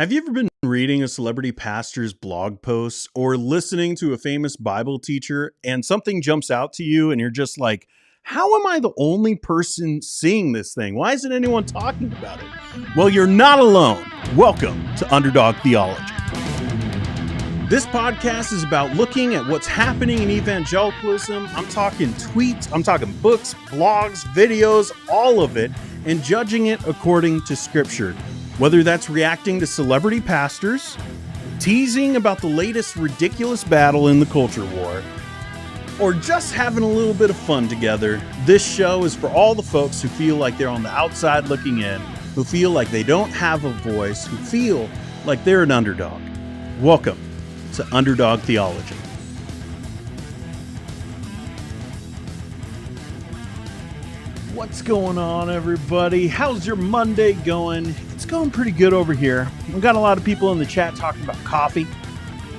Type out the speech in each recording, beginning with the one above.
Have you ever been reading a celebrity pastor's blog post or listening to a famous Bible teacher and something jumps out to you and you're just like, how am I the only person seeing this thing? Why isn't anyone talking about it? Well, you're not alone. Welcome to Underdog Theology. This podcast is about looking at what's happening in evangelicalism. I'm talking tweets, I'm talking books, blogs, videos, all of it, and judging it according to Scripture. Whether that's reacting to celebrity pastors, teasing about the latest ridiculous battle in the culture war, or just having a little bit of fun together, this show is for all the folks who feel like they're on the outside looking in, who feel like they don't have a voice, who feel like they're an underdog. Welcome to Underdog Theology. What's going on, everybody? How's your Monday going? It's going pretty good over here. We've got a lot of people in the chat talking about coffee.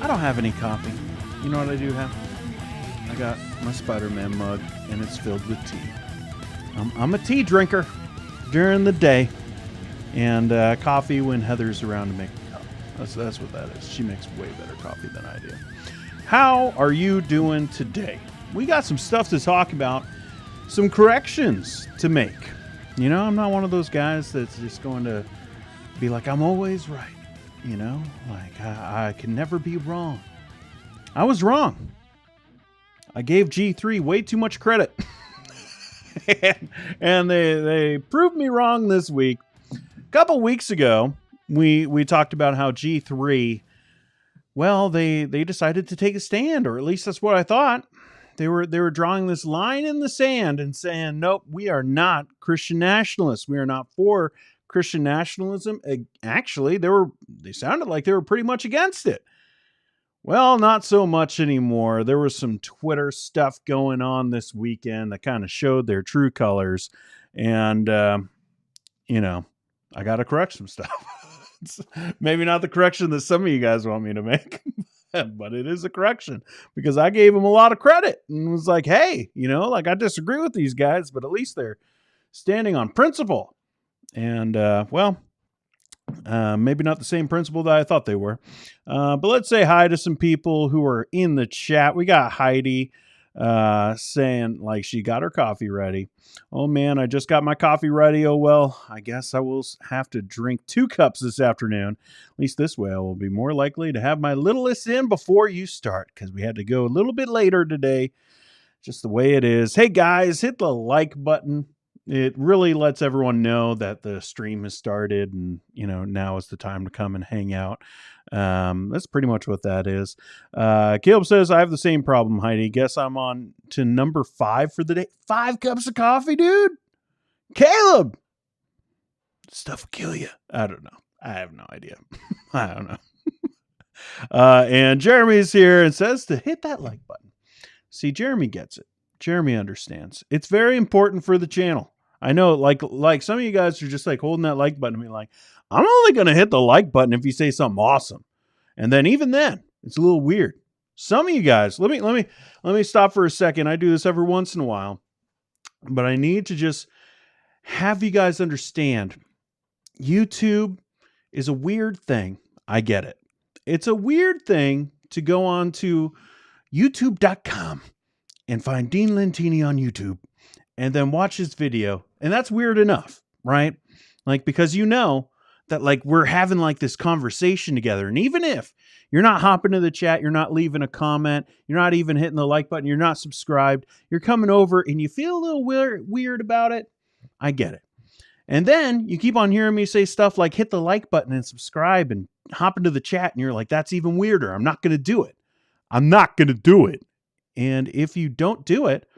I don't have any coffee. You know what I do have? I got my Spider-Man mug, and it's filled with tea. I'm a tea drinker during the day, and coffee when Heather's around to make me coffee. That's what that is. She makes way better coffee than I do. How are you doing today? We got some stuff to talk about. Some corrections to make. You know, I'm not one of those guys that's just going to be like, I'm always right. You know, like I can never be wrong. I was wrong. I gave G3 way too much credit. and they proved me wrong this week. A couple weeks ago, we talked about how G3, well, they decided to take a stand, or at least that's what I thought. They were drawing this line in the sand and saying, nope, we are not Christian nationalists. We are not for Christian nationalism. Actually, they sounded like they were pretty much against it. Well, not so much anymore. There was some Twitter stuff going on this weekend that kind of showed their true colors. And, you know, I got to correct some stuff. Maybe not the correction that some of you guys want me to make. But it is a correction because I gave them a lot of credit and was like, hey, you know, like I disagree with these guys, but at least they're standing on principle. And, maybe not the same principle that I thought they were. But let's say hi to some people who are in the chat. We got Heidi saying like she got her coffee ready. Oh man, I just got my coffee ready. Oh well, I guess I will have to drink 2 cups this afternoon. At least this way I will be more likely to have my littlest in before you start, because we had to go a little bit later today. Just the way it is. Hey guys, hit the like button. It really lets everyone know that the stream has started and, you know, now is the time to come and hang out. That's pretty much what that is. Caleb says, I have the same problem, Heidi. Guess I'm on to number 5 for the day. 5 cups of coffee, dude? Caleb! Stuff will kill you. I don't know. I have no idea. I don't know. And Jeremy's here and says to hit that like button. See, Jeremy gets it. Jeremy understands. It's very important for the channel. I know, like some of you guys are just like holding that like button and being like, I'm only going to hit the like button if you say something awesome. And then even then, it's a little weird. Some of you guys, let me stop for a second. I do this every once in a while, but I need to just have you guys understand YouTube is a weird thing. I get it. It's a weird thing to go on to youtube.com and find Dean Lentini on YouTube and then watch his video. And that's weird enough, right? Like, because you know that like we're having like this conversation together. And even if you're not hopping to the chat, you're not leaving a comment, you're not even hitting the like button, you're not subscribed, you're coming over and you feel a little weird about it. I get it. And then you keep on hearing me say stuff like hit the like button and subscribe and hop into the chat. And you're like, that's even weirder. I'm not going to do it. I'm not going to do it. And if you don't do it,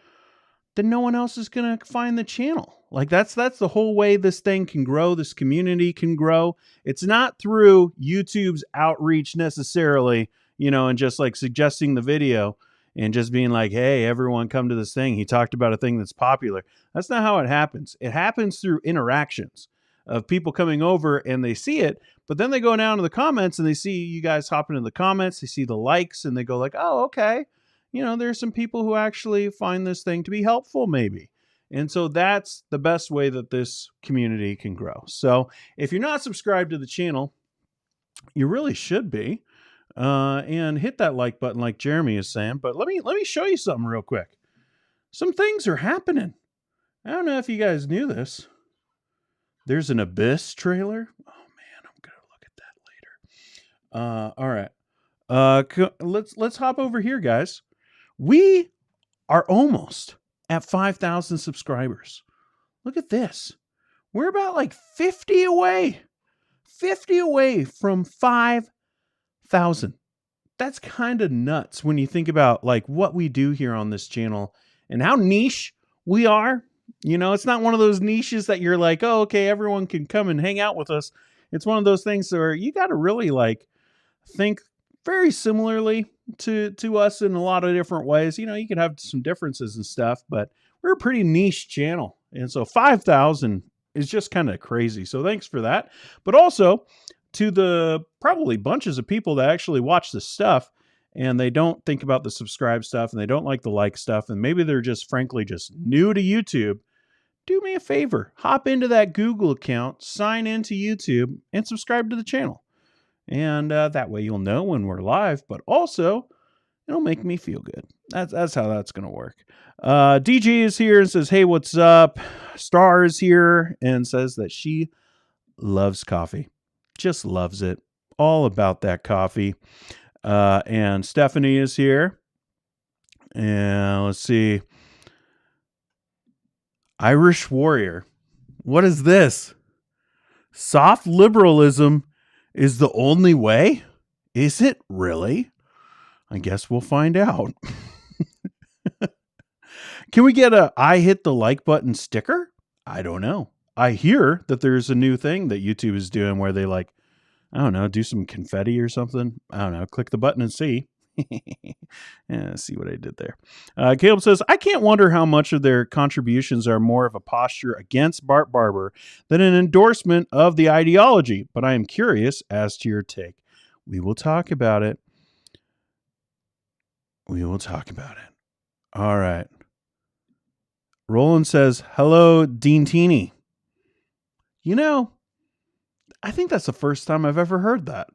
then no one else is going to find the channel. Like that's the whole way this thing can grow. This community can grow. It's not through YouTube's outreach necessarily, you know, and just like suggesting the video and just being like, hey, everyone come to this thing. He talked about a thing that's popular. That's not how it happens. It happens through interactions of people coming over and they see it, but then they go down to the comments and they see you guys hopping in the comments. They see the likes and they go like, oh, okay. You know, there's some people who actually find this thing to be helpful maybe. And so that's the best way that this community can grow. So if you're not subscribed to the channel, You really should be. And hit that like button like Jeremy is saying. But let me show you something real quick. Some things are happening. I don't know if you guys knew this. There's an Abyss trailer. Oh man, I'm gonna look at that later. All right. Let's hop over here, guys. We are almost at 5,000 subscribers. Look at this. We're about like 50 away. 50 away from 5,000. That's kind of nuts when you think about like what we do here on this channel and how niche we are. You know, it's not one of those niches that you're like, oh, okay, everyone can come and hang out with us. It's one of those things where you got to really like think very similarly to us in a lot of different ways. You know, you can have some differences and stuff, but we're a pretty niche channel. And so 5,000 is just kind of crazy. So thanks for that. But also to the probably bunches of people that actually watch this stuff and they don't think about the subscribe stuff and they don't like the like stuff. And maybe they're just frankly just new to YouTube. Do me a favor, hop into that Google account, sign into YouTube and subscribe to the channel. And that way you'll know when we're live, but also it'll make me feel good. That's how that's going to work. DJ is here and says, hey, what's up? Star is here and says that she loves coffee. Just loves it. All about that coffee. And Stephanie is here. And let's see. Irish Warrior. What is this? Soft liberalism is the only way? Is it really? I guess we'll find out. Can we get a I hit the like button sticker? I don't know. I hear that there's a new thing that YouTube is doing where they like, I don't know, do some confetti or something. I don't know. Click the button and see. Yeah, see what I did there. Caleb says, I can't wonder how much of their contributions are more of a posture against Bart Barber than an endorsement of the ideology, but I am curious as to your take. We will talk about it. We will talk about it. All right. Roland says, hello, Dean Teeny. You know, I think that's the first time I've ever heard that.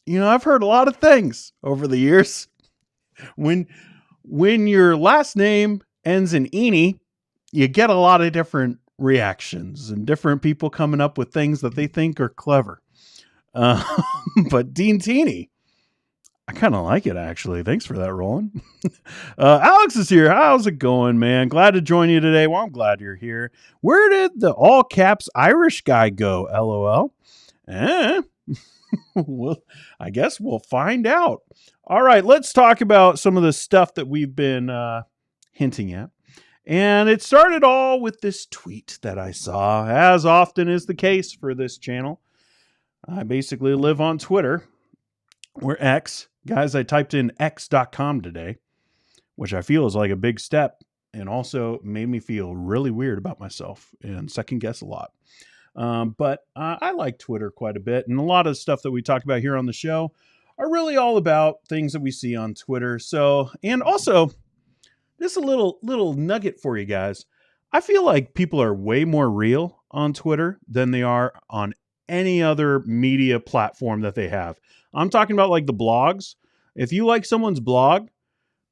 You know, I've heard a lot of things over the years. When your last name ends in Eni, you get a lot of different reactions and different people coming up with things that they think are clever. But Dean Teeny, I kind of like it, actually. Thanks for that, Roland. Alex is here. How's it going, man? Glad to join you today. Well, I'm glad you're here. Where did the all caps Irish guy go? LOL. Well, I guess we'll find out. All right, let's talk about some of the stuff that we've been hinting at. And it started all with this tweet that I saw, as often is the case for this channel. I basically live on Twitter, or X. Guys, I typed in x.com today, which I feel is like a big step and also made me feel really weird about myself and second guess a lot. But I like Twitter quite a bit. And a lot of stuff that we talk about here on the show are really all about things that we see on Twitter. So, and also just a little nugget for you guys. I feel like people are way more real on Twitter than they are on any other media platform that they have. I'm talking about like the blogs. If you like someone's blog,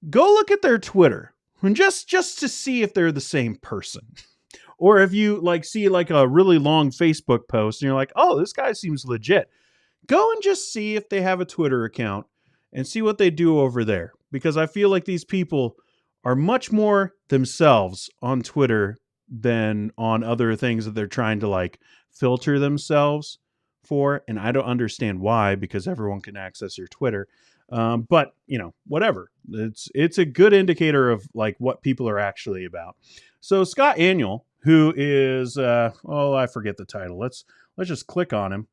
go look at their Twitter and just to see if they're the same person. Or if you like see like a really long Facebook post and you're like, oh, this guy seems legit. Go and just see if they have a Twitter account and see what they do over there. Because I feel like these people are much more themselves on Twitter than on other things that they're trying to like filter themselves for. And I don't understand why, because everyone can access your Twitter. But you know, whatever. It's a good indicator of like what people are actually about. So Scott Aniol, who is, I forget the title. Let's just click on him.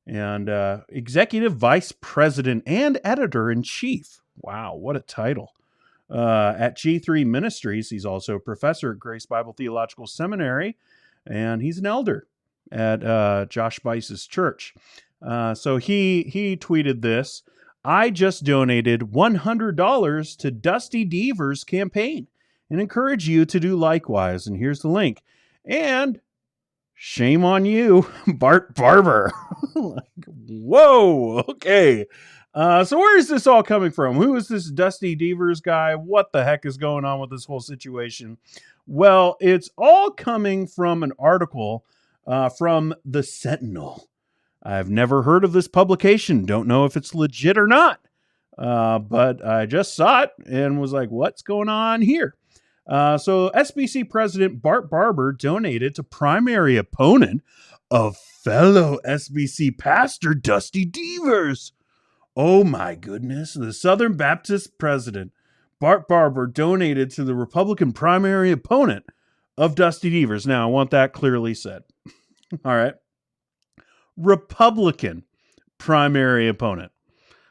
And Executive Vice President and Editor-in-Chief. Wow, what a title. At G3 Ministries, he's also a professor at Grace Bible Theological Seminary, and he's an elder at Josh Bice's church. So he tweeted this. I just donated $100 to Dusty Dvers' campaign and encourage you to do likewise. And here's the link. And shame on you, Bart Barber. Like, whoa, okay. So where is this all coming from? Who is this Dusty Dvers guy? What the heck is going on with this whole situation? Well, it's all coming from an article from the Sentinel. I've never heard of this publication. Don't know if it's legit or not. But I just saw it and was like, what's going on here? So SBC President Bart Barber donated to primary opponent of fellow SBC pastor Dusty Dvers. Oh my goodness. The Southern Baptist president, Bart Barber, donated to the Republican primary opponent of Dusty Dvers. Now, I want that clearly said. All right. Republican primary opponent.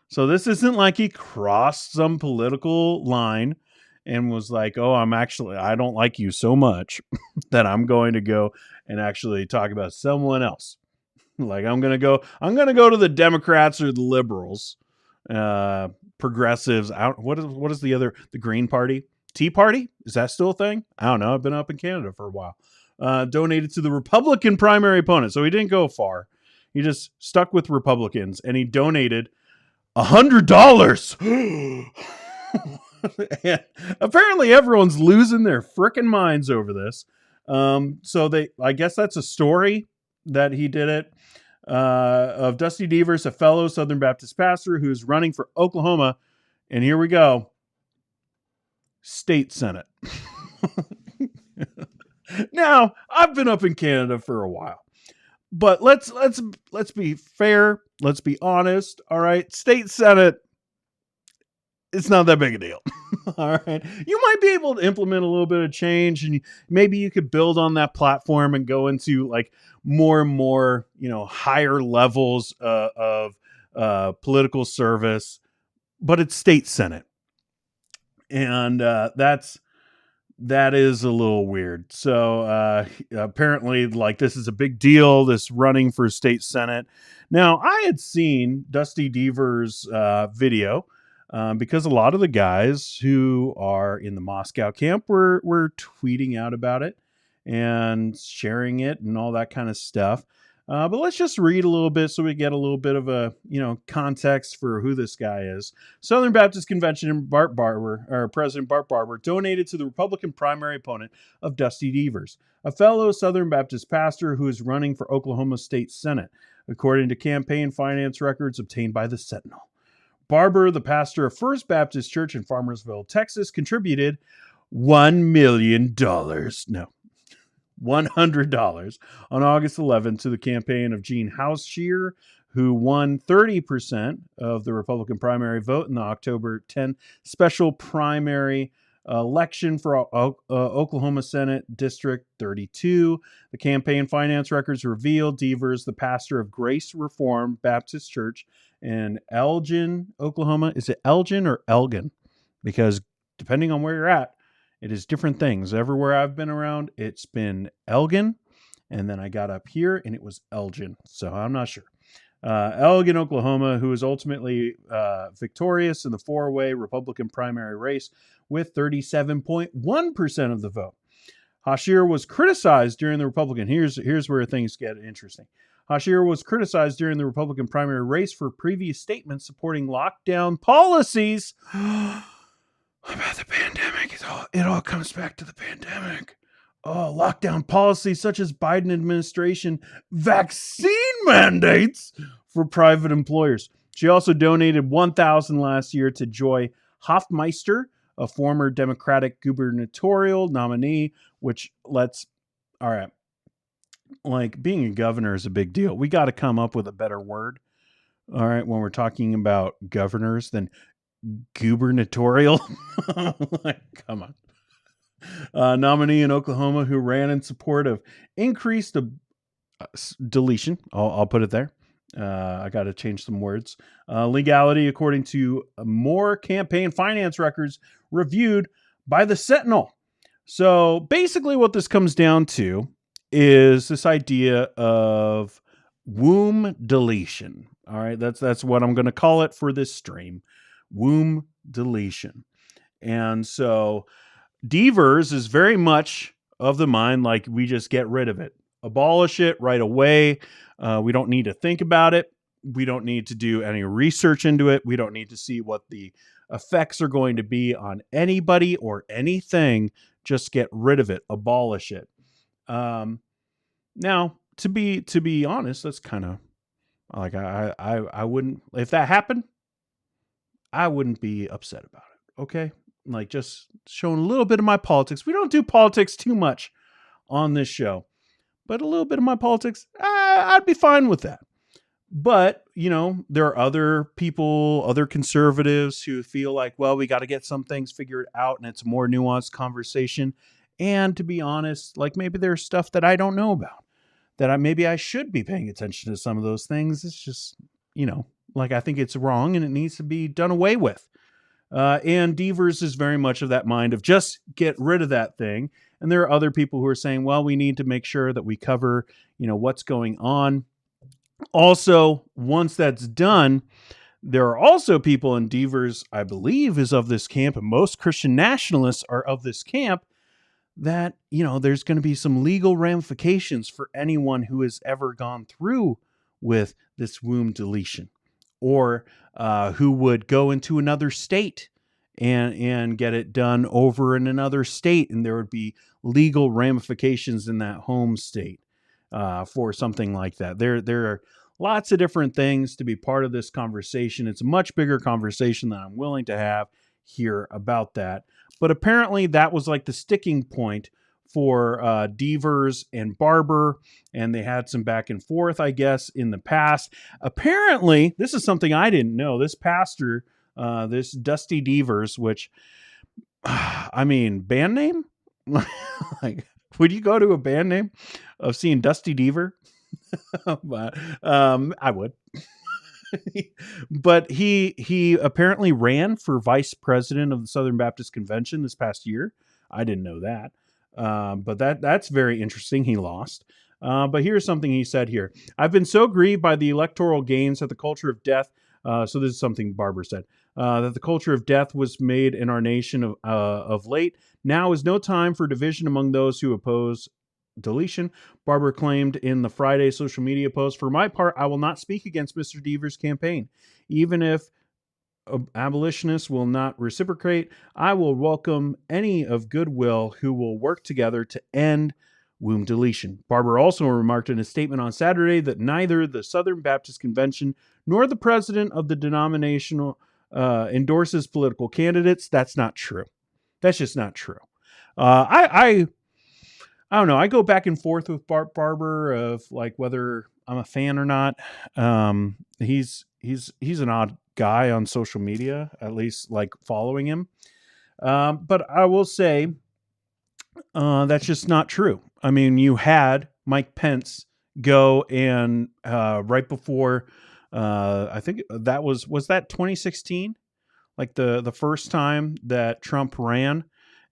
So this isn't like he crossed some political line and was like, oh, I don't like you so much that I'm going to go and actually talk about someone else. Like I'm going to go to the Democrats or the liberals, progressives. What is the Green Party? Tea Party? Is that still a thing? I don't know. I've been up in Canada for a while. Donated to the Republican primary opponent. So he didn't go far. He just stuck with Republicans and he donated $100. And apparently everyone's losing their frickin' minds over this. I guess that's a story that he did it. Of Dusty Dvers, a fellow Southern Baptist pastor who's running for Oklahoma. And here we go. State Senate. Now, I've been up in Canada for a while. But let's be fair. Let's be honest. All right. State Senate, it's not that big a deal. All right. You might be able to implement a little bit of change and maybe you could build on that platform and go into like more and more, higher levels of political service, but it's state Senate. And that is a little weird. So apparently like this is a big deal, this running for state Senate. Now I had seen Dusty Dvers' video because a lot of the guys who are in the Moscow camp were tweeting out about it and sharing it and all that kind of stuff. But let's just read a little bit so we get a little bit of a context for who this guy is. Southern Baptist Convention President Bart Barber donated to the Republican primary opponent of Dusty Dvers, a fellow Southern Baptist pastor who is running for Oklahoma State Senate, according to campaign finance records obtained by the Sentinel. Barber, the pastor of First Baptist Church in Farmersville, Texas, contributed $1 million. No. $100 on August 11th to the campaign of Gene Hauschier, who won 30% of the Republican primary vote in the October 10 special primary election for Oklahoma Senate District 32. The campaign finance records revealed Dvers, the pastor of Grace Reformed Baptist Church in Elgin, Oklahoma. Is it Elgin or Elgin? Because depending on where you're at, it is different things. Everywhere I've been around, it's been Elgin. And then I got up here and it was Elgin. So I'm not sure. Elgin, Oklahoma, who was ultimately victorious in the four-way Republican primary race with 37.1% of the vote. Hauschier was criticized during the Republican. Here's where things get interesting. Hauschier was criticized during the Republican primary race for previous statements supporting lockdown policies. About the pandemic. It all comes back to the pandemic. Oh, lockdown policies such as Biden administration vaccine mandates for private employers. She also donated $1,000 last year to Joy Hofmeister, a former Democratic gubernatorial nominee, which all right, like being a governor is a big deal. We got to come up with a better word. All right, when we're talking about governors than gubernatorial. Like, come on. Nominee in Oklahoma who ran in support of increased deletion. I'll put it there. I got to change some words. Legality, according to more campaign finance records reviewed by the Sentinel. So basically what this comes down to is this idea of womb deletion. All right. That's what I'm going to call it for this stream. Womb deletion. And so Dvers is very much of the mind like we just get rid of it. Abolish it right away. We don't need to think about it. We don't need to do any research into it. We don't need to see what the effects are going to be on anybody or anything. Just get rid of it. Abolish it. Now, to be honest, that's kind of like I wouldn't, if that happened, I wouldn't be upset about it. Okay, like just showing a little bit of my politics. We don't do politics too much on this show, but a little bit of my politics, I'd be fine with that. But, there are other people, other conservatives who feel like, well, we got to get some things figured out and it's a more nuanced conversation. And to be honest, like maybe there's stuff that I don't know about that maybe I should be paying attention to some of those things. It's just, like I think it's wrong and it needs to be done away with. And Dvers is very much of that mind of just get rid of that thing. And there are other people who are saying, well, we need to make sure that we cover, what's going on. Also, once that's done, there are also people in Dvers, I believe, is of this camp, and most Christian nationalists are of this camp, that, there's going to be some legal ramifications for anyone who has ever gone through with this womb deletion, or who would go into another state and get it done over in another state, and there would be legal ramifications in that home state for something like that. There are lots of different things to be part of this conversation. It's a much bigger conversation than I'm willing to have here about that. But apparently that was like the sticking point for Dvers and Barber, and they had some back and forth, I guess, in the past. Apparently, this is something I didn't know. This pastor, this Dusty Dvers, which, I mean, band name? Like, would you go to a band name of seeing Dusty Dvers? But, I would. But he apparently ran for vice president of the Southern Baptist Convention this past year. I didn't know that. But that's very interesting. He lost. But here's something he said here. I've been so grieved by the electoral gains that the culture of death. So this is something Barber said, that the culture of death was made in our nation of late. Now is no time for division among those who oppose deletion, Barber claimed in the Friday social media post. For my part, I will not speak against Mr. Dvers' campaign. Even if abolitionists will not reciprocate, I will welcome any of goodwill who will work together to end womb deletion. Barber also remarked in a statement on Saturday that neither the Southern Baptist Convention nor the president of the denomination endorses political candidates. That's not true. That's just not true. I don't know. I go back and forth with Barber of like whether I'm a fan or not. He's an odd guy on social media, at least like following him. But I will say that's just not true. I mean, you had Mike Pence go and right before I think that was that 2016, like the first time that Trump ran.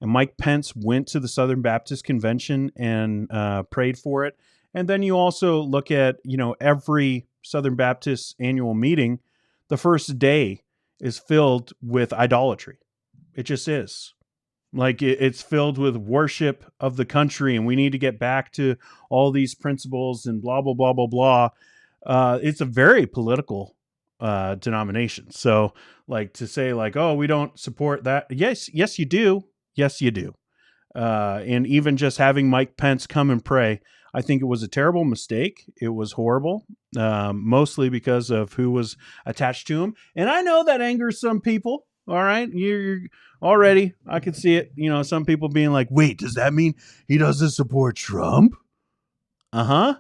And Mike Pence went to the Southern Baptist Convention and prayed for it. And then you also look at, every Southern Baptist annual meeting, the first day is filled with idolatry. It just is. Like it's filled with worship of the country, and we need to get back to all these principles and blah, blah, blah, blah, blah. It's a very political denomination. So like to say like, oh, we don't support that. Yes, you do. Yes, you do. And even just having Mike Pence come and pray, I think it was a terrible mistake. It was horrible, mostly because of who was attached to him. And I know that angers some people. All right. You're already, I can see it. Some people being like, wait, does that mean he doesn't support Trump? Uh-huh.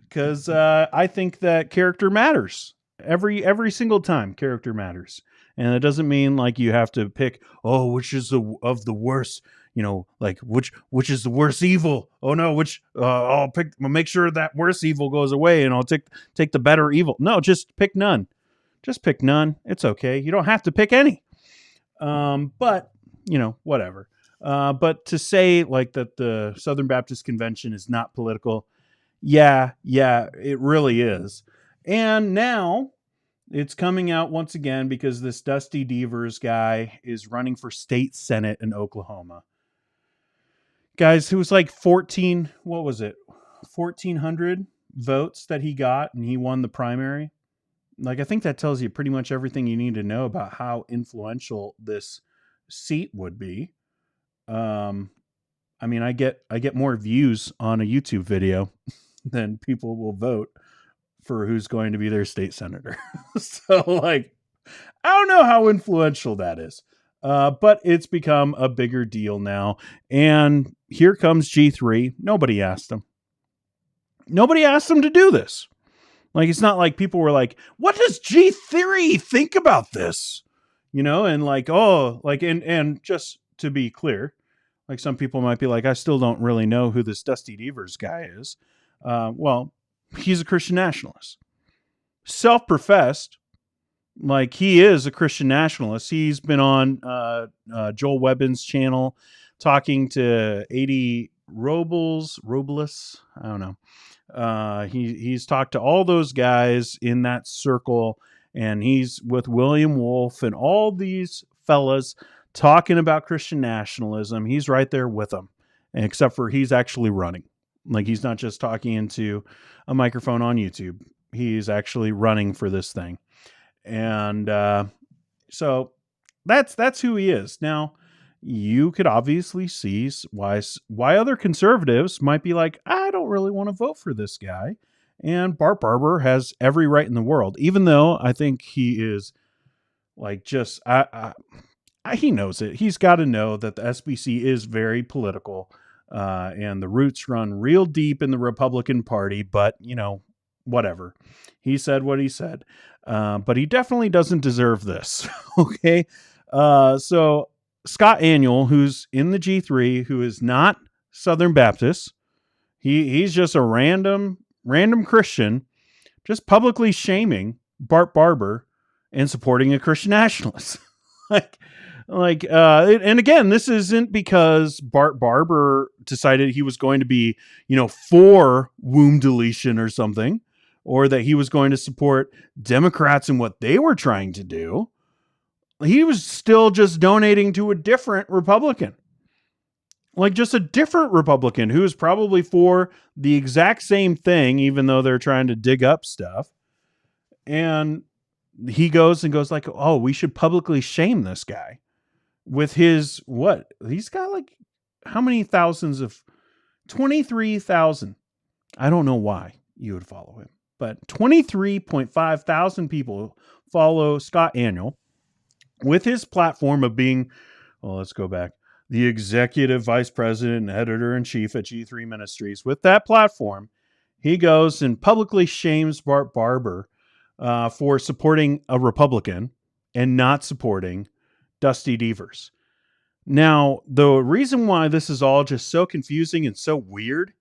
Because I think that character matters. Every single time character matters. And it doesn't mean like you have to pick, which is of the worst, like which is the worst evil. Oh no, I'll make sure that worst evil goes away and I'll take the better evil. No, just pick none. Just pick none. It's okay. You don't have to pick any. But whatever. But to say like that the Southern Baptist Convention is not political. Yeah, it really is. And now it's coming out once again because this Dusty Dvers guy is running for state senate in Oklahoma. Guys, it was like 14, what was it? 1,400 votes that he got, and he won the primary. Like, I think that tells you pretty much everything you need to know about how influential this seat would be. I mean, I get more views on a YouTube video than people will vote for who's going to be their state senator. So, like, I don't know how influential that is. But it's become a bigger deal now. And here comes G3. Nobody asked him. Nobody asked him to do this. Like, it's not like people were like, what does G3 think about this? You know, and like, oh, like, and just to be clear, like some people might be like, I still don't really know who this Dusty Dvers guy is. Well, he's a Christian nationalist. Self-professed, like he is a Christian nationalist. He's been on Joel Webbin's channel talking to 80 Robles, I don't know. He's talked to all those guys in that circle, and he's with William Wolfe and all these fellas talking about Christian nationalism. He's right there with them, except for he's actually running. Like, he's not just talking into a microphone on YouTube. He's actually running for this thing. And so that's who he is. Now, you could obviously see why other conservatives might be like, I don't really want to vote for this guy. And Bart Barber has every right in the world, even though I think he is like just, he knows it. He's got to know that the SBC is very political, and the roots run real deep in the Republican Party, but you know, whatever. He said what he said. But he definitely doesn't deserve this. Okay. So Scott Aniol, who's in the G3, who is not Southern Baptist, he's just a random Christian, just publicly shaming Bart Barber and supporting a Christian nationalist. And again, this isn't because Bart Barber decided he was going to be, you know, for womb deletion or something, or that he was going to support Democrats in what they were trying to do. He was still just donating to a different Republican. Like, just a different Republican who is probably for the exact same thing, even though they're trying to dig up stuff. And he goes like, oh, we should publicly shame this guy with his, what? He's got like, how many thousands of, 23,000. I don't know why you would follow him, but 23.5 thousand people follow Scott Aniol with his platform of being, well, let's go back, the executive vice president and editor-in-chief at G3 Ministries. With that platform, he goes and publicly shames Bart Barber for supporting a Republican and not supporting Dusty Dvers. Now, the reason why this is all just so confusing and so weird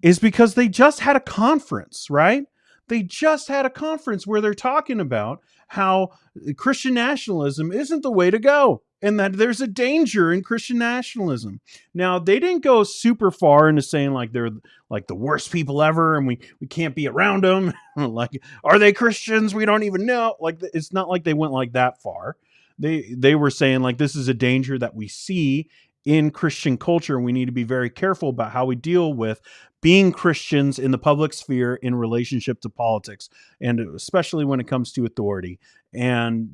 is because they just had a conference, right? They just had a conference where they're talking about how Christian nationalism isn't the way to go and that there's a danger in Christian nationalism. Now, they didn't go super far into saying like they're like the worst people ever and we can't be around them. Like, are they Christians? We don't even know. Like, it's not like they went like that far. They were saying like this is a danger that we see in Christian culture, and we need to be very careful about how we deal with being Christians in the public sphere in relationship to politics, and especially when it comes to authority. And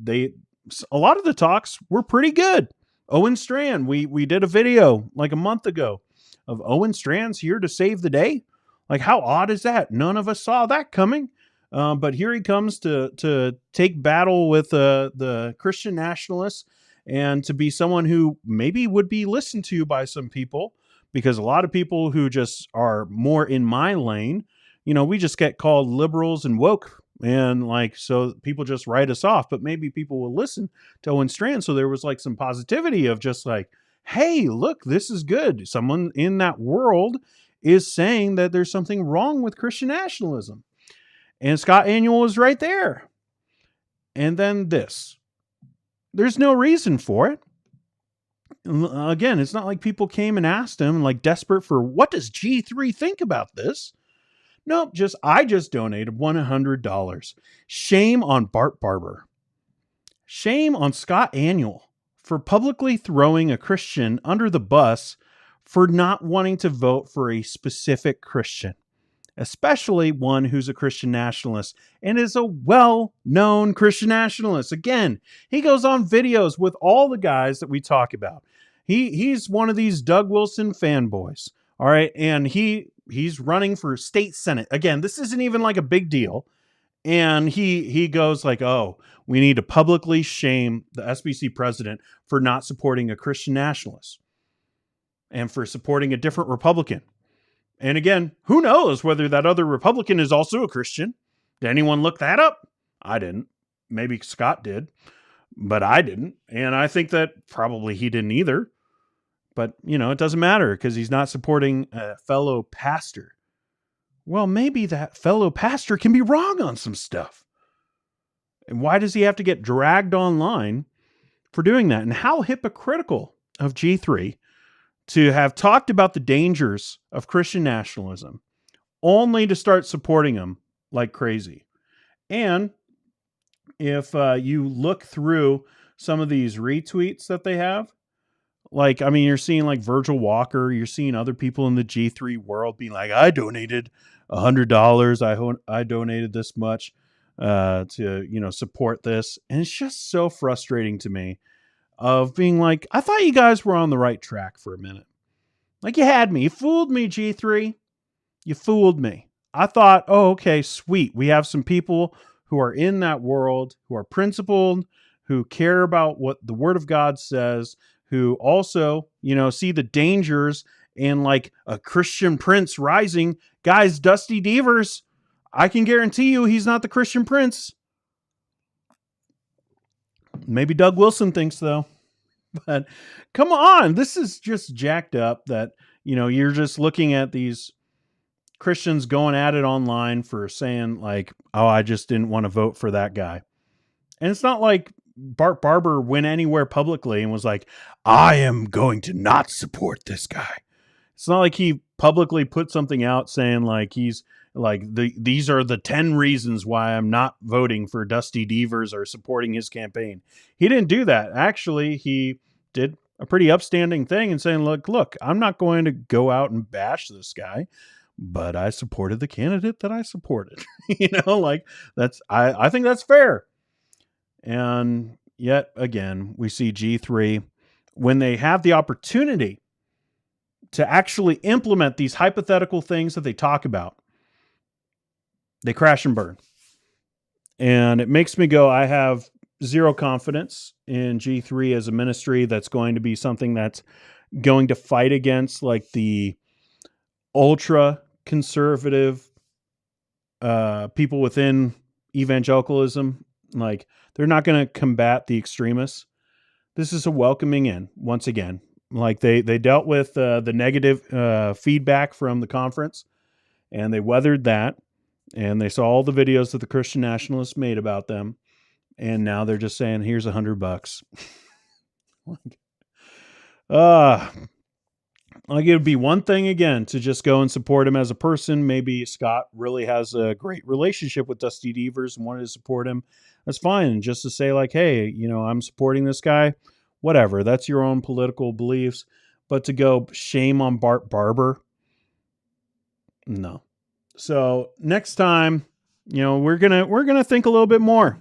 a lot of the talks were pretty good. Owen Strand, we did a video like a month ago of Owen Strand's here to save the day. Like, how odd is that? None of us saw that coming. But here he comes to take battle with the Christian nationalists and to be someone who maybe would be listened to by some people, because a lot of people who just are more in my lane, you know, we just get called liberals and woke, and like, so people just write us off, but maybe people will listen to Owen Strand. So there was like some positivity of just like, hey, look, this is good. Someone in that world is saying that there's something wrong with Christian nationalism. And Scott Aniol is right there. And then this. There's no reason for it. Again, it's not like people came and asked him, like desperate for, what does G3 think about this? Nope, I just donated $100. Shame on Bart Barber. Shame on Scott Aniol for publicly throwing a Christian under the bus for not wanting to vote for a specific Christian, especially one who's a Christian nationalist and is a well-known Christian nationalist. Again, he goes on videos with all the guys that we talk about. He's one of these Doug Wilson fanboys. All right. And he's running for state senate. Again, this isn't even like a big deal. And he goes like, oh, we need to publicly shame the SBC president for not supporting a Christian nationalist and for supporting a different Republican. And again, who knows whether that other Republican is also a Christian? Did anyone look that up? I didn't. Maybe Scott did, but I didn't. And I think that probably he didn't either. But, it doesn't matter because he's not supporting a fellow pastor. Well, maybe that fellow pastor can be wrong on some stuff. And why does he have to get dragged online for doing that? And how hypocritical of G3 to have talked about the dangers of Christian nationalism only to start supporting him like crazy. And if you look through some of these retweets that they have, you're seeing like Virgil Walker, you're seeing other people in the G3 world being like, I donated $100. I donated this much to, support this. And it's just so frustrating to me of being like, I thought you guys were on the right track for a minute. Like you had me. You fooled me, G3. You fooled me. I thought, oh, okay, sweet. We have some people who are in that world, who are principled, who care about what the Word of God says, who also, see the dangers in like a Christian prince rising. Guys, Dusty Dvers, I can guarantee you he's not the Christian prince. Maybe Doug Wilson thinks though. But come on, this is just jacked up that, you're just looking at these Christians going at it online for saying like, oh, I just didn't want to vote for that guy. And it's not like Bart Barber went anywhere publicly and was like, I am going to not support this guy. It's not like he publicly put something out saying like he's like these are the 10 reasons why I'm not voting for Dusty Dvers or supporting his campaign. He didn't do that. Actually, he did a pretty upstanding thing and saying, look, I'm not going to go out and bash this guy, but I supported the candidate that I supported. I think that's fair. And yet again, we see G3 when they have the opportunity to actually implement these hypothetical things that they talk about, they crash and burn. And it makes me go, I have zero confidence in G3 as a ministry that's going to be something that's going to fight against like the ultra conservative people within evangelicalism. Like they're not going to combat the extremists. This is a welcoming in once again. Like they dealt with the negative feedback from the conference and they weathered that. And they saw all the videos that the Christian nationalists made about them. And now they're just saying, here's $100. Like it would be one thing again to just go and support him as a person. Maybe Scott really has a great relationship with Dusty Dvers and wanted to support him. That's fine. And just to say like, hey, I'm supporting this guy, whatever. That's your own political beliefs. But to go shame on Bart Barber, no. So next time, we're gonna think a little bit more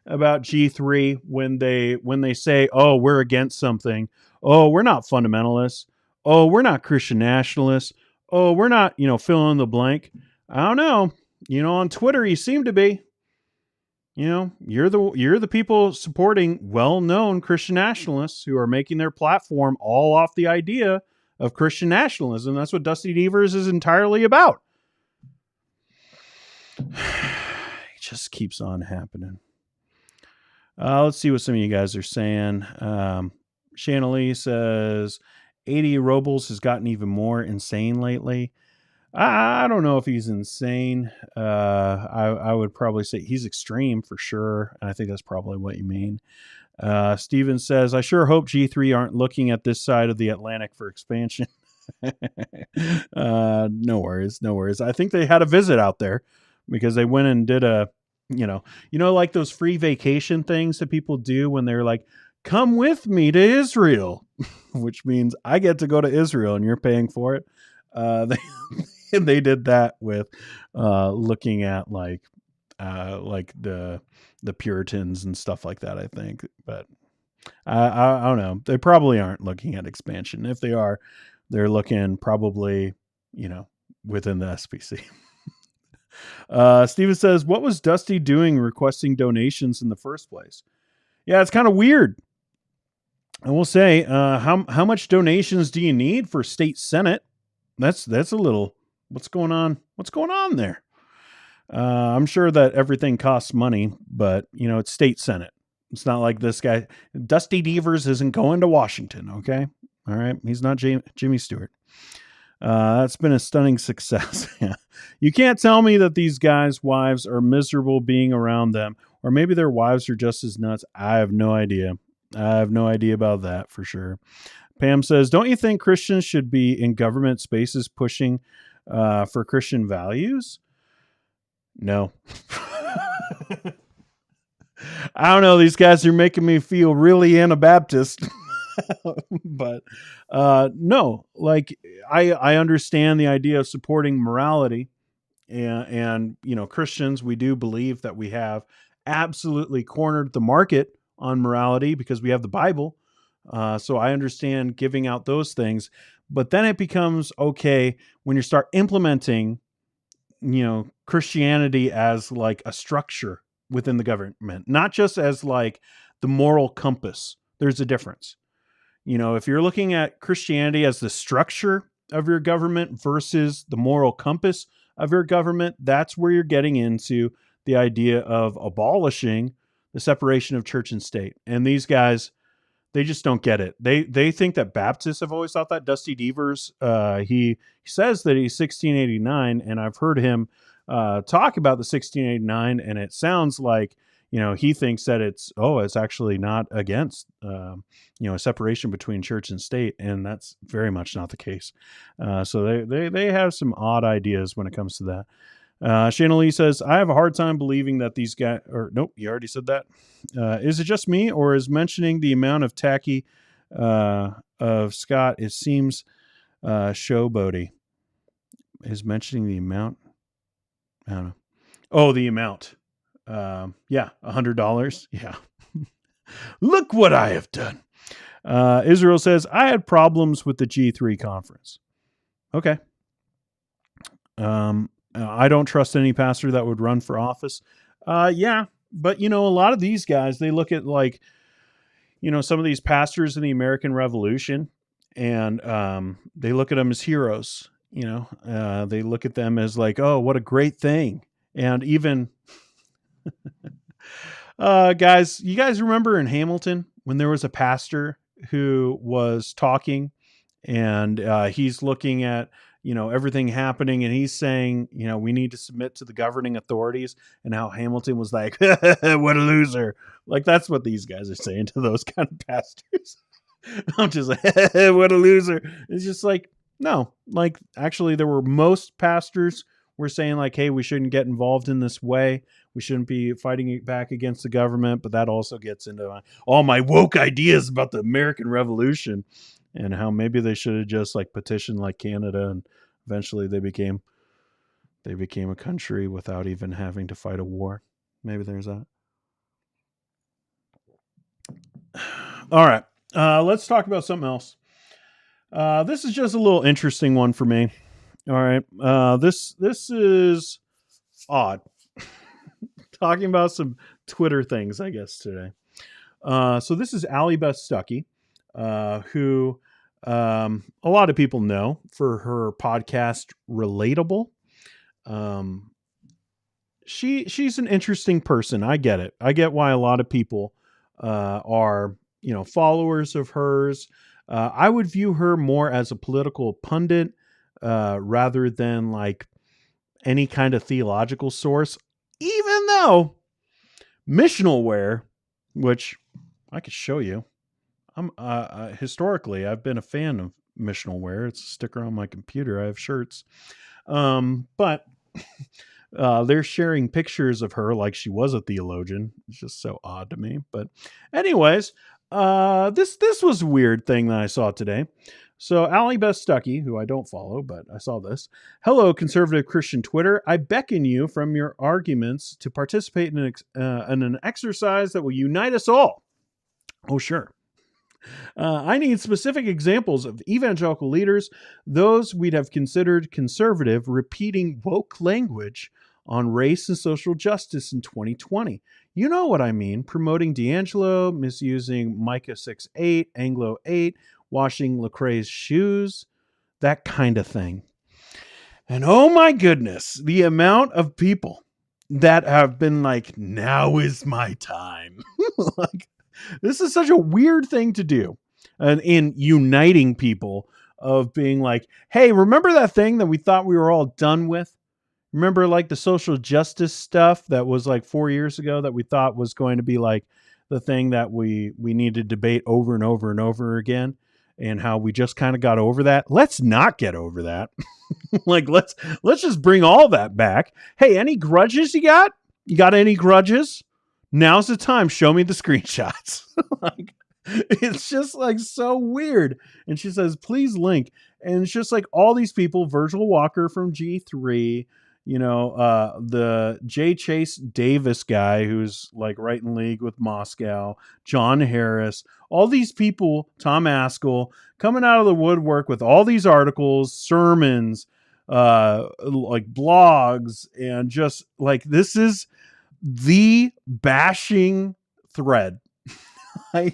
about G3 when they say, oh, we're against something. Oh, we're not fundamentalists. Oh, we're not Christian nationalists. Oh, we're not, fill in the blank. I don't know. On Twitter, you seem to be. You're the people supporting well-known Christian nationalists who are making their platform all off the idea of Christian nationalism. That's what Dusty Dvers is entirely about. It just keeps on happening. Let's see what some of you guys are saying. Shanley says 80 Robles has gotten even more insane lately. I don't know if he's insane. I would probably say he's extreme for sure. And I think that's probably what you mean. Steven says, I sure hope G3 aren't looking at this side of the Atlantic for expansion. No worries. I think they had a visit out there because they went and did a, like those free vacation things that people do when they're like come with me to Israel, which means I get to go to Israel and you're paying for it. They did that with looking at like the Puritans and stuff like that, I think. But I don't know. They probably aren't looking at expansion. If they are, they're looking probably, within the SPC. Steven says, what was Dusty doing requesting donations in the first place? Yeah, it's kind of weird. I will say, how much donations do you need for state senate? That's a little, what's going on? What's going on there? I'm sure that everything costs money, but it's state senate. It's not like this guy, Dusty Dvers, isn't going to Washington. Okay. All right. He's not Jimmy Stewart. That's been a stunning success. You can't tell me that these guys' wives are miserable being around them, or maybe their wives are just as nuts. I have no idea. I have no idea about that for sure. Pam says, don't you think Christians should be in government spaces pushing for Christian values? No. I don't know. These guys are making me feel really Anabaptist. But no, like I understand the idea of supporting morality, and Christians, we do believe that we have absolutely cornered the market on morality because we have the Bible. So I understand giving out those things, but then it becomes okay when you start implementing, Christianity as like a structure within the government, not just as like the moral compass. There's a difference. If you're looking at Christianity as the structure of your government versus the moral compass of your government, that's where you're getting into the idea of abolishing the separation of church and state. And these guys, they just don't get it. They think that Baptists have always thought that. Dusty Dvers, he says that he's 1689, and I've heard him talk about the 1689, and it sounds like he thinks that it's actually not against a separation between church and state, and that's very much not the case. So they have some odd ideas when it comes to that. Shana Lee says, I have a hard time believing that these guys, or nope, you already said that. Is it just me, or is mentioning the amount of tacky of Scott, it seems showboaty? Is mentioning the amount? I don't know. Oh, the amount. Yeah, $100. Yeah. Look what I have done. Israel says, I had problems with the G3 conference. Okay. I don't trust any pastor that would run for office. Yeah, but a lot of these guys, they look at like, some of these pastors in the American Revolution, and they look at them as heroes. They look at them as like, oh, what a great thing. And even guys, you guys remember in Hamilton when there was a pastor who was talking, and he's looking at everything happening, and he's saying we need to submit to the governing authorities, and how Hamilton was like, what a loser. Like, that's what these guys are saying to those kind of pastors. I'm just like, what a loser. It's just like, no, like actually there were most pastors were saying like, hey, we shouldn't get involved in this way. We shouldn't be fighting back against the government. But that also gets into all my woke ideas about the American Revolution, and how maybe they should have just like petitioned like Canada, and eventually they became a country without even having to fight a war. Maybe there's that. All right. Let's talk about something else. This is just a little interesting one for me. All right. This is odd. Talking about some Twitter things, I guess, today. So this is Allie Beth Stuckey, who a lot of people know for her podcast Relatable. She's an interesting person. I get it. I get why a lot of people are followers of hers. I would view her more as a political pundit rather than like any kind of theological source, even though missionalware, which I could show you, I'm historically I've been a fan of missionalware. It's a sticker on my computer. I have shirts, but they're sharing pictures of her like she was a theologian. It's just so odd to me. But anyways, This was a weird thing that I saw today. So Allie Beth Stuckey, who I don't follow, but I saw this. Hello, conservative Christian Twitter. I beckon you from your arguments to participate in an exercise that will unite us all. Oh, sure. I need specific examples of evangelical leaders, those we'd have considered conservative, repeating woke language on race and social justice in 2020. You know what I mean. Promoting D'Angelo, misusing Micah 6:8, Anglo 8, washing Lecrae's shoes, that kind of thing. And oh my goodness, the amount of people that have been like, now is my time. Like, this is such a weird thing to do. And in uniting people of being like, hey, remember that thing that we thought we were all done with? Remember like the social justice stuff that was like 4 years ago that we thought was going to be like the thing that we need to debate over and over and over again, and how we just kind of got over that. Let's not get over that. Like, let's just bring all that back. Hey, any grudges you got? You got any grudges? Now's the time. Show me the screenshots. Like, it's just like so weird. And she says, please link. And it's just like all these people, Virgil Walker from G3, the J. Chase Davis guy who's like right in league with Moscow, John Harris, all these people, Tom Askell, coming out of the woodwork with all these articles, sermons, like blogs, and just like, this is the bashing thread. I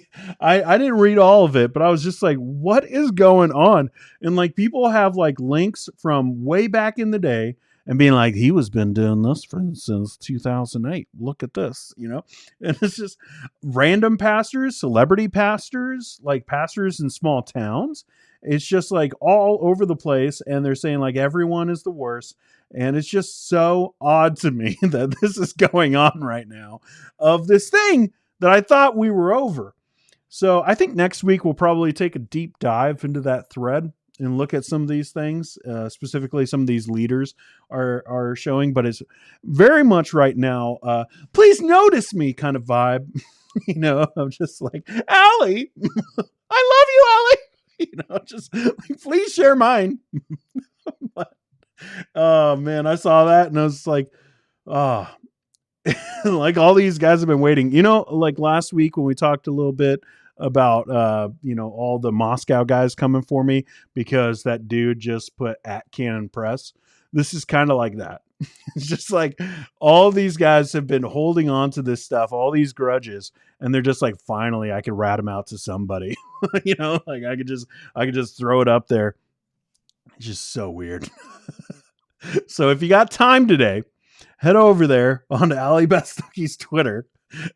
didn't read all of it, but I was just like, what is going on? And like, people have like links from way back in the day and being like, he was been doing this since 2008. Look at this, and it's just random pastors, celebrity pastors, like pastors in small towns. It's just like all over the place. And they're saying like everyone is the worst. And it's just so odd to me that this is going on right now, of this thing that I thought we were over. So I think next week we'll probably take a deep dive into that thread and look at some of these things, specifically some of these leaders are showing. But it's very much right now, please notice me kind of vibe. I'm just like, Allie, I love you, Allie. Just like, please share mine. But, oh man, I saw that and I was like, oh. Like all these guys have been waiting, like last week when we talked a little bit about, all the Moscow guys coming for me because that dude just put at Canon Press. This is kind of like that. It's just like all these guys have been holding on to this stuff, all these grudges, and they're just like, finally, I could rat them out to somebody. Like I could just throw it up there. It's just so weird. So if you got time today, head over there onto Allie Beth Stuckey's Twitter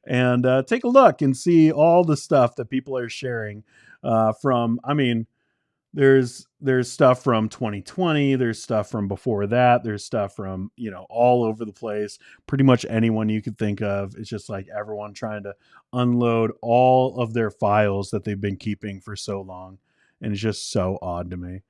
and take a look and see all the stuff that people are sharing from. I mean, there's stuff from 2020. There's stuff from before that. There's stuff from, all over the place. Pretty much anyone you could think of. It's just like everyone trying to unload all of their files that they've been keeping for so long. And it's just so odd to me.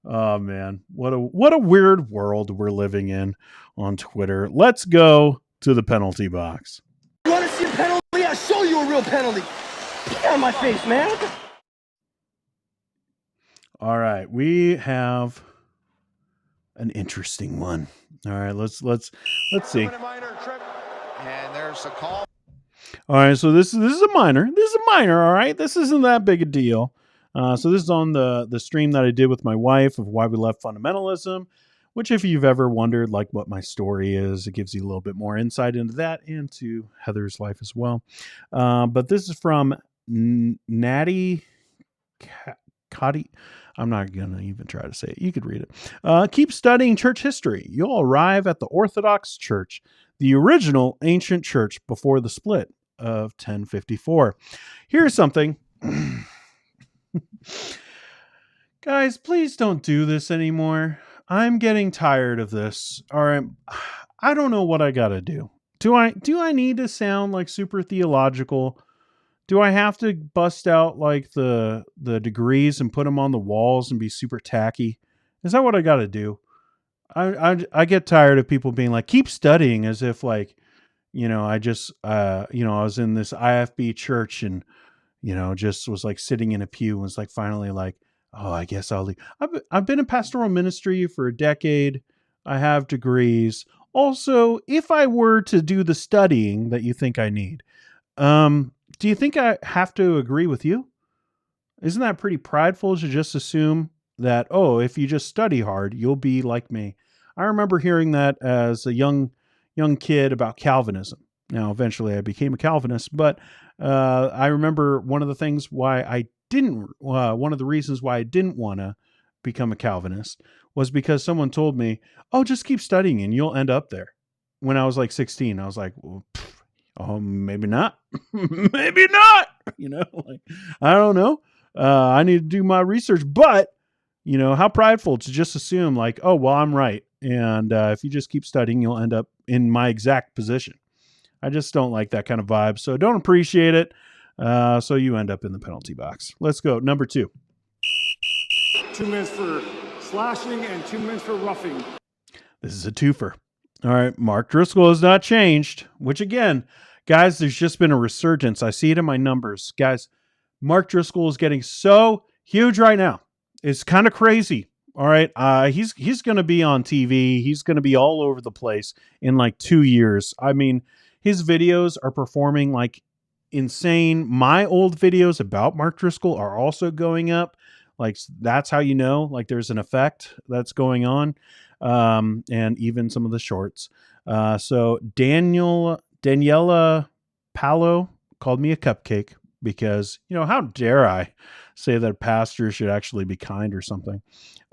Oh man, what a weird world we're living in on Twitter. Let's go to the penalty box. You want to see a penalty? I'll show you a real penalty. Get out of my face, man. All right, we have an interesting one. All right, let's see. And there's a call. All right, so this is a minor. This is a minor. All right, this isn't that big a deal. So this is on the stream that I did with my wife of why we left fundamentalism, which if you've ever wondered like what my story is, it gives you a little bit more insight into that and to Heather's life as well. But this is from Natty Cotty. I'm not going to even try to say it. You could read it. Keep studying church history. You'll arrive at the Orthodox Church, the original ancient church before the split of 1054. Here's something. Guys, please don't do this anymore. I'm getting tired of this. All right, I don't know what I gotta do. Do I need to sound like super theological? Do I have to bust out like the degrees and put them on the walls and be super tacky? Is that what I gotta do? I get tired of people being like, keep studying, as if like, I was in this IFB church and just was like sitting in a pew and was like finally like, oh, I guess I'll leave. I've been in pastoral ministry for a decade. I have degrees. Also, if I were to do the studying that you think I need, do you think I have to agree with you? Isn't that pretty prideful to just assume that, oh, if you just study hard, you'll be like me? I remember hearing that as a young kid about Calvinism. Now, eventually I became a Calvinist, but I remember one of the reasons why I didn't want to become a Calvinist was because someone told me, oh, just keep studying and you'll end up there. When I was like 16, I was like, well, maybe not. Maybe not. Like, I don't know. I need to do my research, but how prideful to just assume like, oh, well, I'm right. And if you just keep studying, you'll end up in my exact position. I just don't like that kind of vibe. So don't appreciate it. So you end up in the penalty box. Let's go. Number 2. 2 minutes for slashing and 2 minutes for roughing. This is a twofer. All right. Mark Driscoll has not changed, which again, guys, there's just been a resurgence. I see it in my numbers. Guys, Mark Driscoll is getting so huge right now. It's kind of crazy. All right. He's going to be on TV. He's going to be all over the place in like 2 years. I mean, his videos are performing like insane. My old videos about Mark Driscoll are also going up. Like, that's how you know, like, there's an effect that's going on. And even some of the shorts. So Daniela Palo called me a cupcake because, how dare I say that a pastor should actually be kind or something.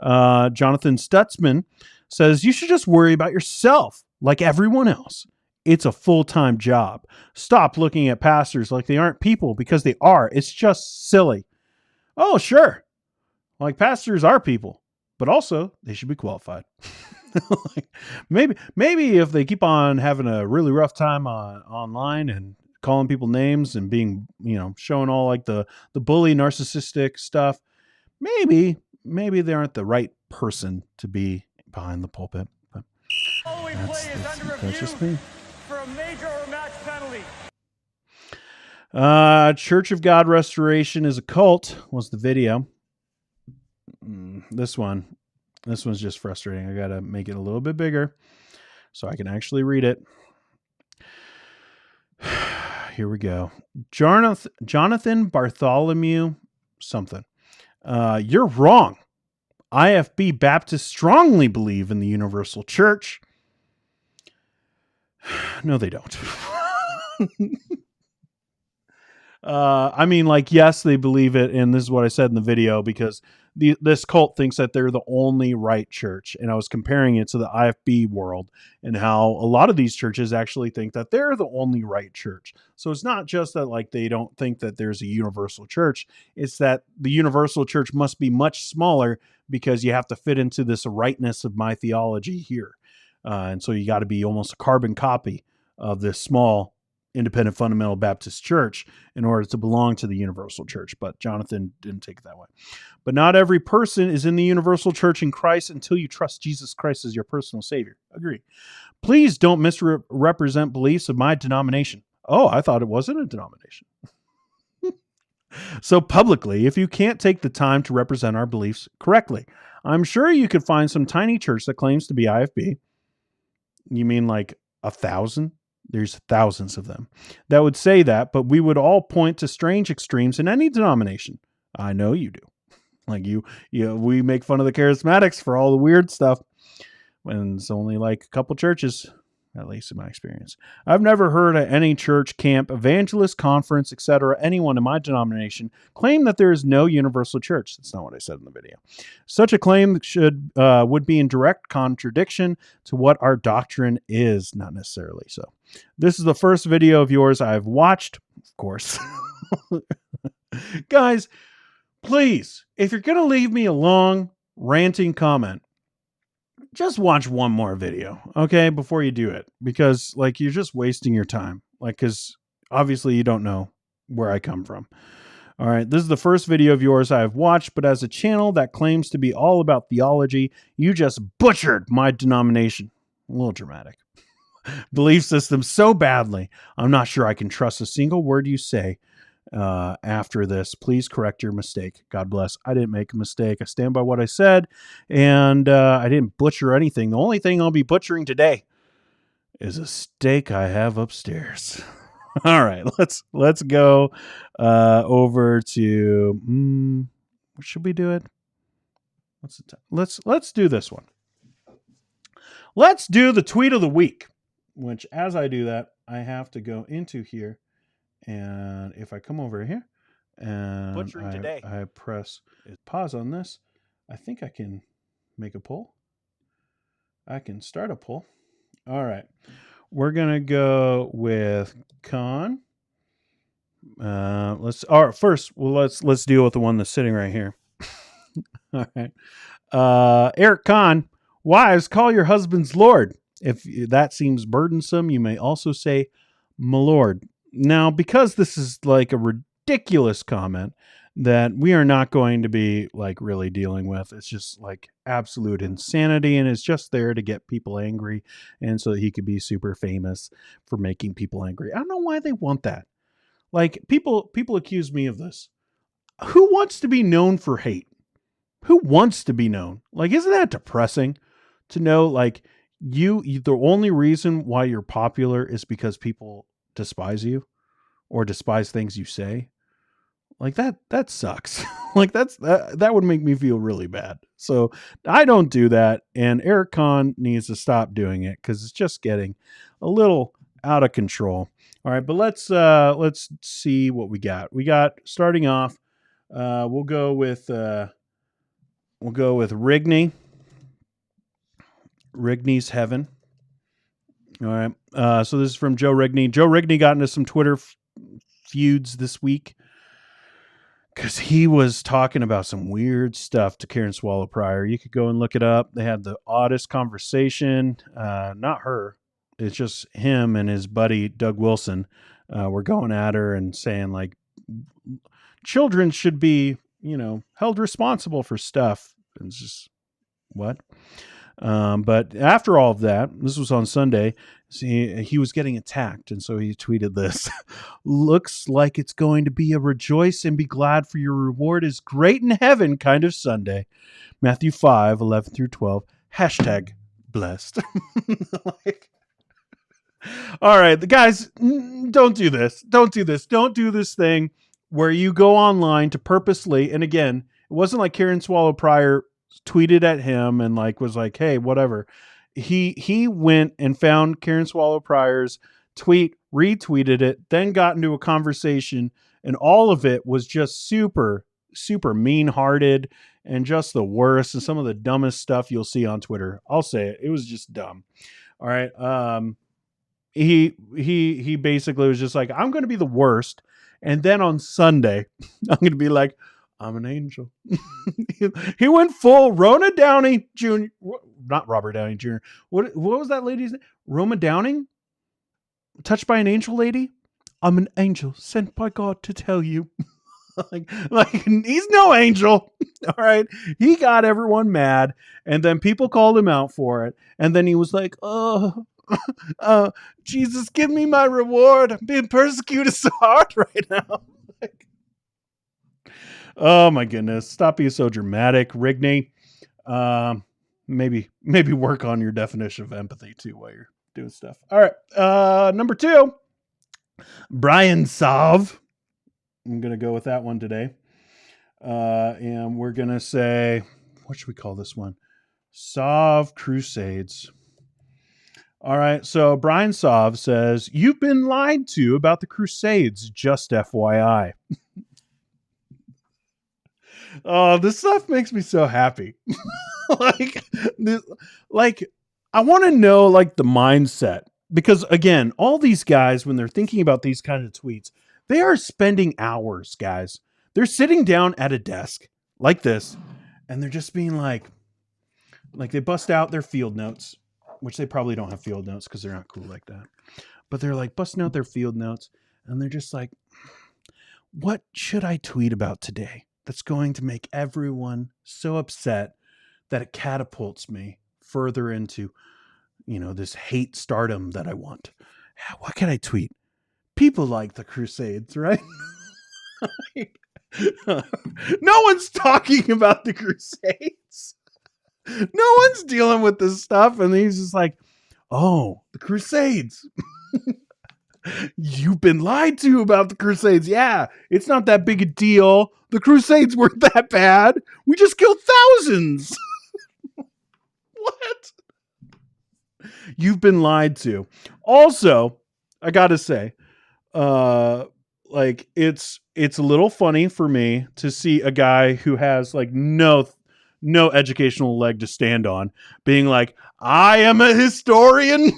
Jonathan Stutzman says, you should just worry about yourself like everyone else. It's a full-time job. Stop looking at pastors like they aren't people, because they are. It's just silly. Oh, sure. Like, pastors are people, but also they should be qualified. Like, maybe if they keep on having a really rough time online and calling people names and being, showing all like the bully narcissistic stuff, maybe they aren't the right person to be behind the pulpit. But that's just me. For a major or match penalty. Church of God Restoration is a cult was the video. This one's just frustrating. I got to make it a little bit bigger so I can actually read it. Here we go. Jonathan Bartholomew something. You're wrong. IFB Baptists strongly believe in the universal church. No, they don't. I mean, like, yes, they believe it. And this is what I said in the video, because this cult thinks that they're the only right church. And I was comparing it to the IFB world and how a lot of these churches actually think that they're the only right church. So it's not just that, like, they don't think that there's a universal church. It's that the universal church must be much smaller because you have to fit into this rightness of my theology here. And so you got to be almost a carbon copy of this small independent fundamental Baptist church in order to belong to the universal church. But Jonathan didn't take it that way. But not every person is in the universal church in Christ until you trust Jesus Christ as your personal savior. Agree. Please don't misrepresent beliefs of my denomination. Oh, I thought it wasn't a denomination. So publicly, if you can't take the time to represent our beliefs correctly, I'm sure you could find some tiny church that claims to be IFB. You mean like 1,000? There's thousands of them that would say that, but we would all point to strange extremes in any denomination. I know you do. Like we make fun of the charismatics for all the weird stuff when it's only like a couple churches, at least in my experience. I've never heard of any church, camp, evangelist, conference, etc., anyone in my denomination claim that there is no universal church. That's not what I said in the video. Such a claim would be in direct contradiction to what our doctrine is, not necessarily so. This is the first video of yours I've watched, of course. Guys, please, if you're going to leave me a long ranting comment, just watch one more video, okay, before you do it, because like you're just wasting your time, like, because obviously you don't know where I come from. All right, this is the first video of yours I've watched, but as a channel that claims to be all about theology, you just butchered my denomination. A little dramatic. Belief system so badly, I'm not sure I can trust a single word you say. after this. Please correct your mistake. God bless. I didn't make a mistake. I stand by what I said, and I didn't butcher anything. The only thing I'll be butchering today is a steak I have upstairs. All right, let's go over to what should we do it? What's the time? Let's do this one. Let's do the tweet of the week, which as I do that, I have to go into here, and if I come over here and Butchering today. I press pause on this, I think I can make a poll. I can start a poll. All right. We're gonna go with Con. Let's deal with the one that's sitting right here. All right. Eric Kahn, wives, call your husbands Lord. If that seems burdensome, you may also say my Lord. Now, because this is like a ridiculous comment that we are not going to be like really dealing with. It's just like absolute insanity, and it's just there to get people angry, and so that he could be super famous for making people angry. I don't know why they want that. Like people accuse me of this. Who wants to be known for hate? Who wants to be known? Like, isn't that depressing to know like you the only reason why you're popular is because people despise you or despise things you say? Like that sucks. Like that would make me feel really bad. So I don't do that. And Eric Kahn needs to stop doing it because it's just getting a little out of control. All right, but let's see what we got. We got starting off. We'll go with Rigney. Rigney's Heaven. All right. So this is from Joe Rigney. Joe Rigney got into some Twitter feuds this week because he was talking about some weird stuff to Karen Swallow Prior. You could go and look it up. They had the oddest conversation. Not her. It's just him and his buddy, Doug Wilson, were going at her and saying like children should be, held responsible for stuff. And it's just what? But after all of that, this was on Sunday, he was getting attacked. And so he tweeted this, looks like it's going to be a rejoice and be glad for your reward is great in heaven kind of Sunday. Matthew 5:11-12, hashtag blessed. All right, the guys, don't do this. Don't do this. Don't do this thing where you go online to purposely, and again, it wasn't like Karen Swallow Prior tweeted at him and like was like, hey, whatever. He went and found Karen Swallow Prior's tweet, retweeted it, then got into a conversation, and all of it was just super, super mean-hearted and just the worst and some of the dumbest stuff you'll see on Twitter. I'll say it. It was just dumb. All right. He basically was just like, I'm going to be the worst. And then on Sunday, I'm going to be like, I'm an angel. He went full Rona Downey Jr. Not Robert Downey Jr. What was that lady's name? Roma Downing? Touched by an angel lady? I'm an angel sent by God to tell you. like he's no angel. All right. He got everyone mad. And then people called him out for it. And then he was like, Jesus, give me my reward. I'm being persecuted so hard right now. Oh my goodness. Stop being so dramatic, Rigney. Maybe work on your definition of empathy too while you're doing stuff. All right. Number 2, Brian Sov. I'm going to go with that one today. And we're going to say, what should we call this one? Sov Crusades. All right. So Brian Sov says, you've been lied to about the Crusades, just FYI. Oh, this stuff makes me so happy. I want to know like the mindset, because again, all these guys, when they're thinking about these kind of tweets, they are spending hours, guys. They're sitting down at a desk like this, and they're just being like they bust out their field notes, which they probably don't have field notes because they're not cool like that. But they're like busting out their field notes, and they're just like, what should I tweet about today that's going to make everyone so upset that it catapults me further into, this hate stardom that I want? What can I tweet? People like the Crusades, right? No one's talking about the Crusades. No one's dealing with this stuff. And he's just like, oh, the Crusades. You've been lied to about the Crusades. Yeah, it's not that big a deal. The Crusades weren't that bad. We just killed thousands. What? You've been lied to. Also, I gotta say, like it's a little funny for me to see a guy who has like no educational leg to stand on being like, I am a historian.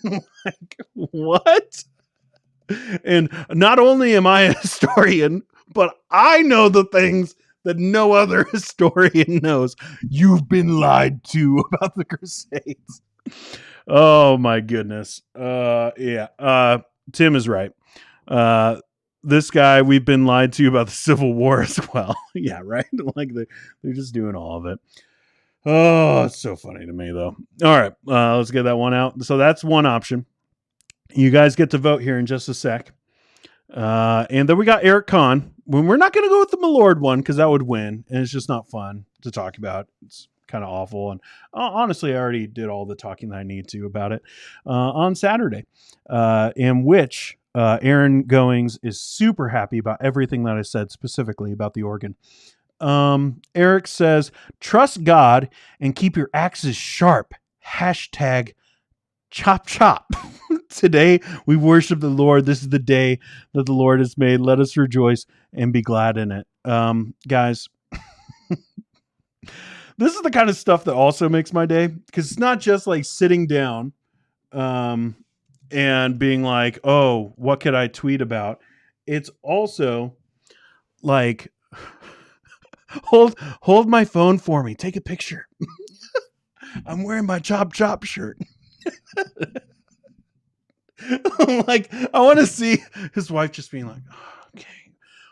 Like, what? And not only am I a historian, but I know the things that no other historian knows. You've been lied to about the Crusades. Oh my goodness. Yeah. Tim is right. This guy, we've been lied to about the Civil War as well. Yeah, right? Like they're just doing all of it. Oh, it's so funny to me though. All right, let's get that one out. So that's one option. You guys get to vote here in just a sec. And then we got Eric Kahn. When we're not going to go with the Malord one because that would win, and it's just not fun to talk about. It's kind of awful. And honestly, I already did all the talking that I need to about it on Saturday, in which Aaron Goings is super happy about everything that I said specifically about the organ. Eric says, trust God and keep your axes sharp. Hashtag chop chop. Today we worship the Lord. This is the day that the Lord has made. Let us rejoice and be glad in it. Guys, this is the kind of stuff that also makes my day, because it's not just like sitting down and being like, oh, what could I tweet about? It's also like, hold my phone for me. Take a picture. I'm wearing my chop chop shirt. Like, I want to see his wife just being like, oh, okay,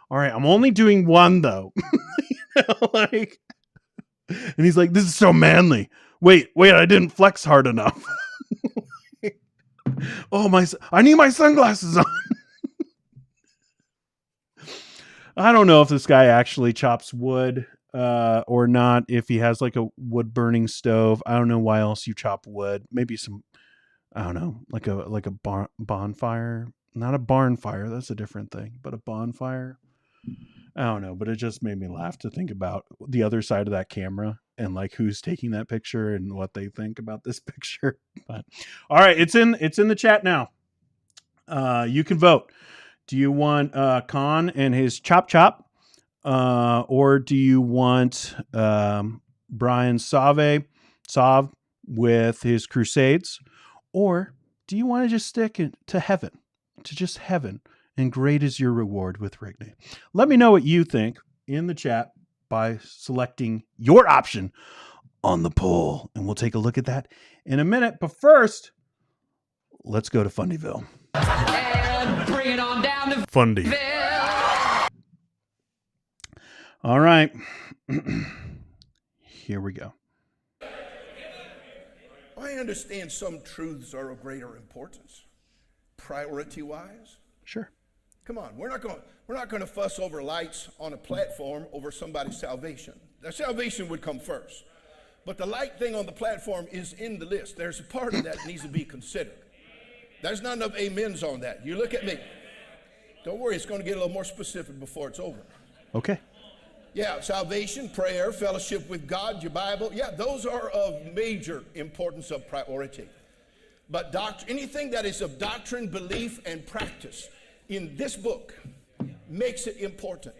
all right, I'm only doing one though. Like, and he's like, this is so manly. Wait, I didn't flex hard enough. Oh, I need my sunglasses on. I don't know if this guy actually chops wood or not, if he has like a wood burning stove. I don't know why else you chop wood. Maybe some, I don't know, like a bonfire. Not a barn fire, that's a different thing, but a bonfire. I don't know, but it just made me laugh to think about the other side of that camera and like who's taking that picture and what they think about this picture. But all right, it's in the chat now. You can vote. Do you want Khan and his chop chop? Or do you want Brian Sav with his crusades? Or do you want to just stick to heaven, to just heaven, and great is your reward with Rigney? Let me know what you think in the chat by selecting your option on the poll, and we'll take a look at that in a minute. But first, let's go to Fundyville. And bring it on down to Fundy. All right. Here we go. I understand some truths are of greater importance, priority-wise. Sure. Come on, we're not going to fuss over lights on a platform over somebody's salvation. Their salvation would come first, but the light thing on the platform is in the list. There's a part of that needs to be considered. There's not enough amens on that. You look at me. Don't worry, it's going to get a little more specific before it's over. Okay. Yeah, salvation, prayer, fellowship with God, your Bible. Yeah, those are of major importance, of priority. But anything that is of doctrine, belief, and practice in this book makes it important.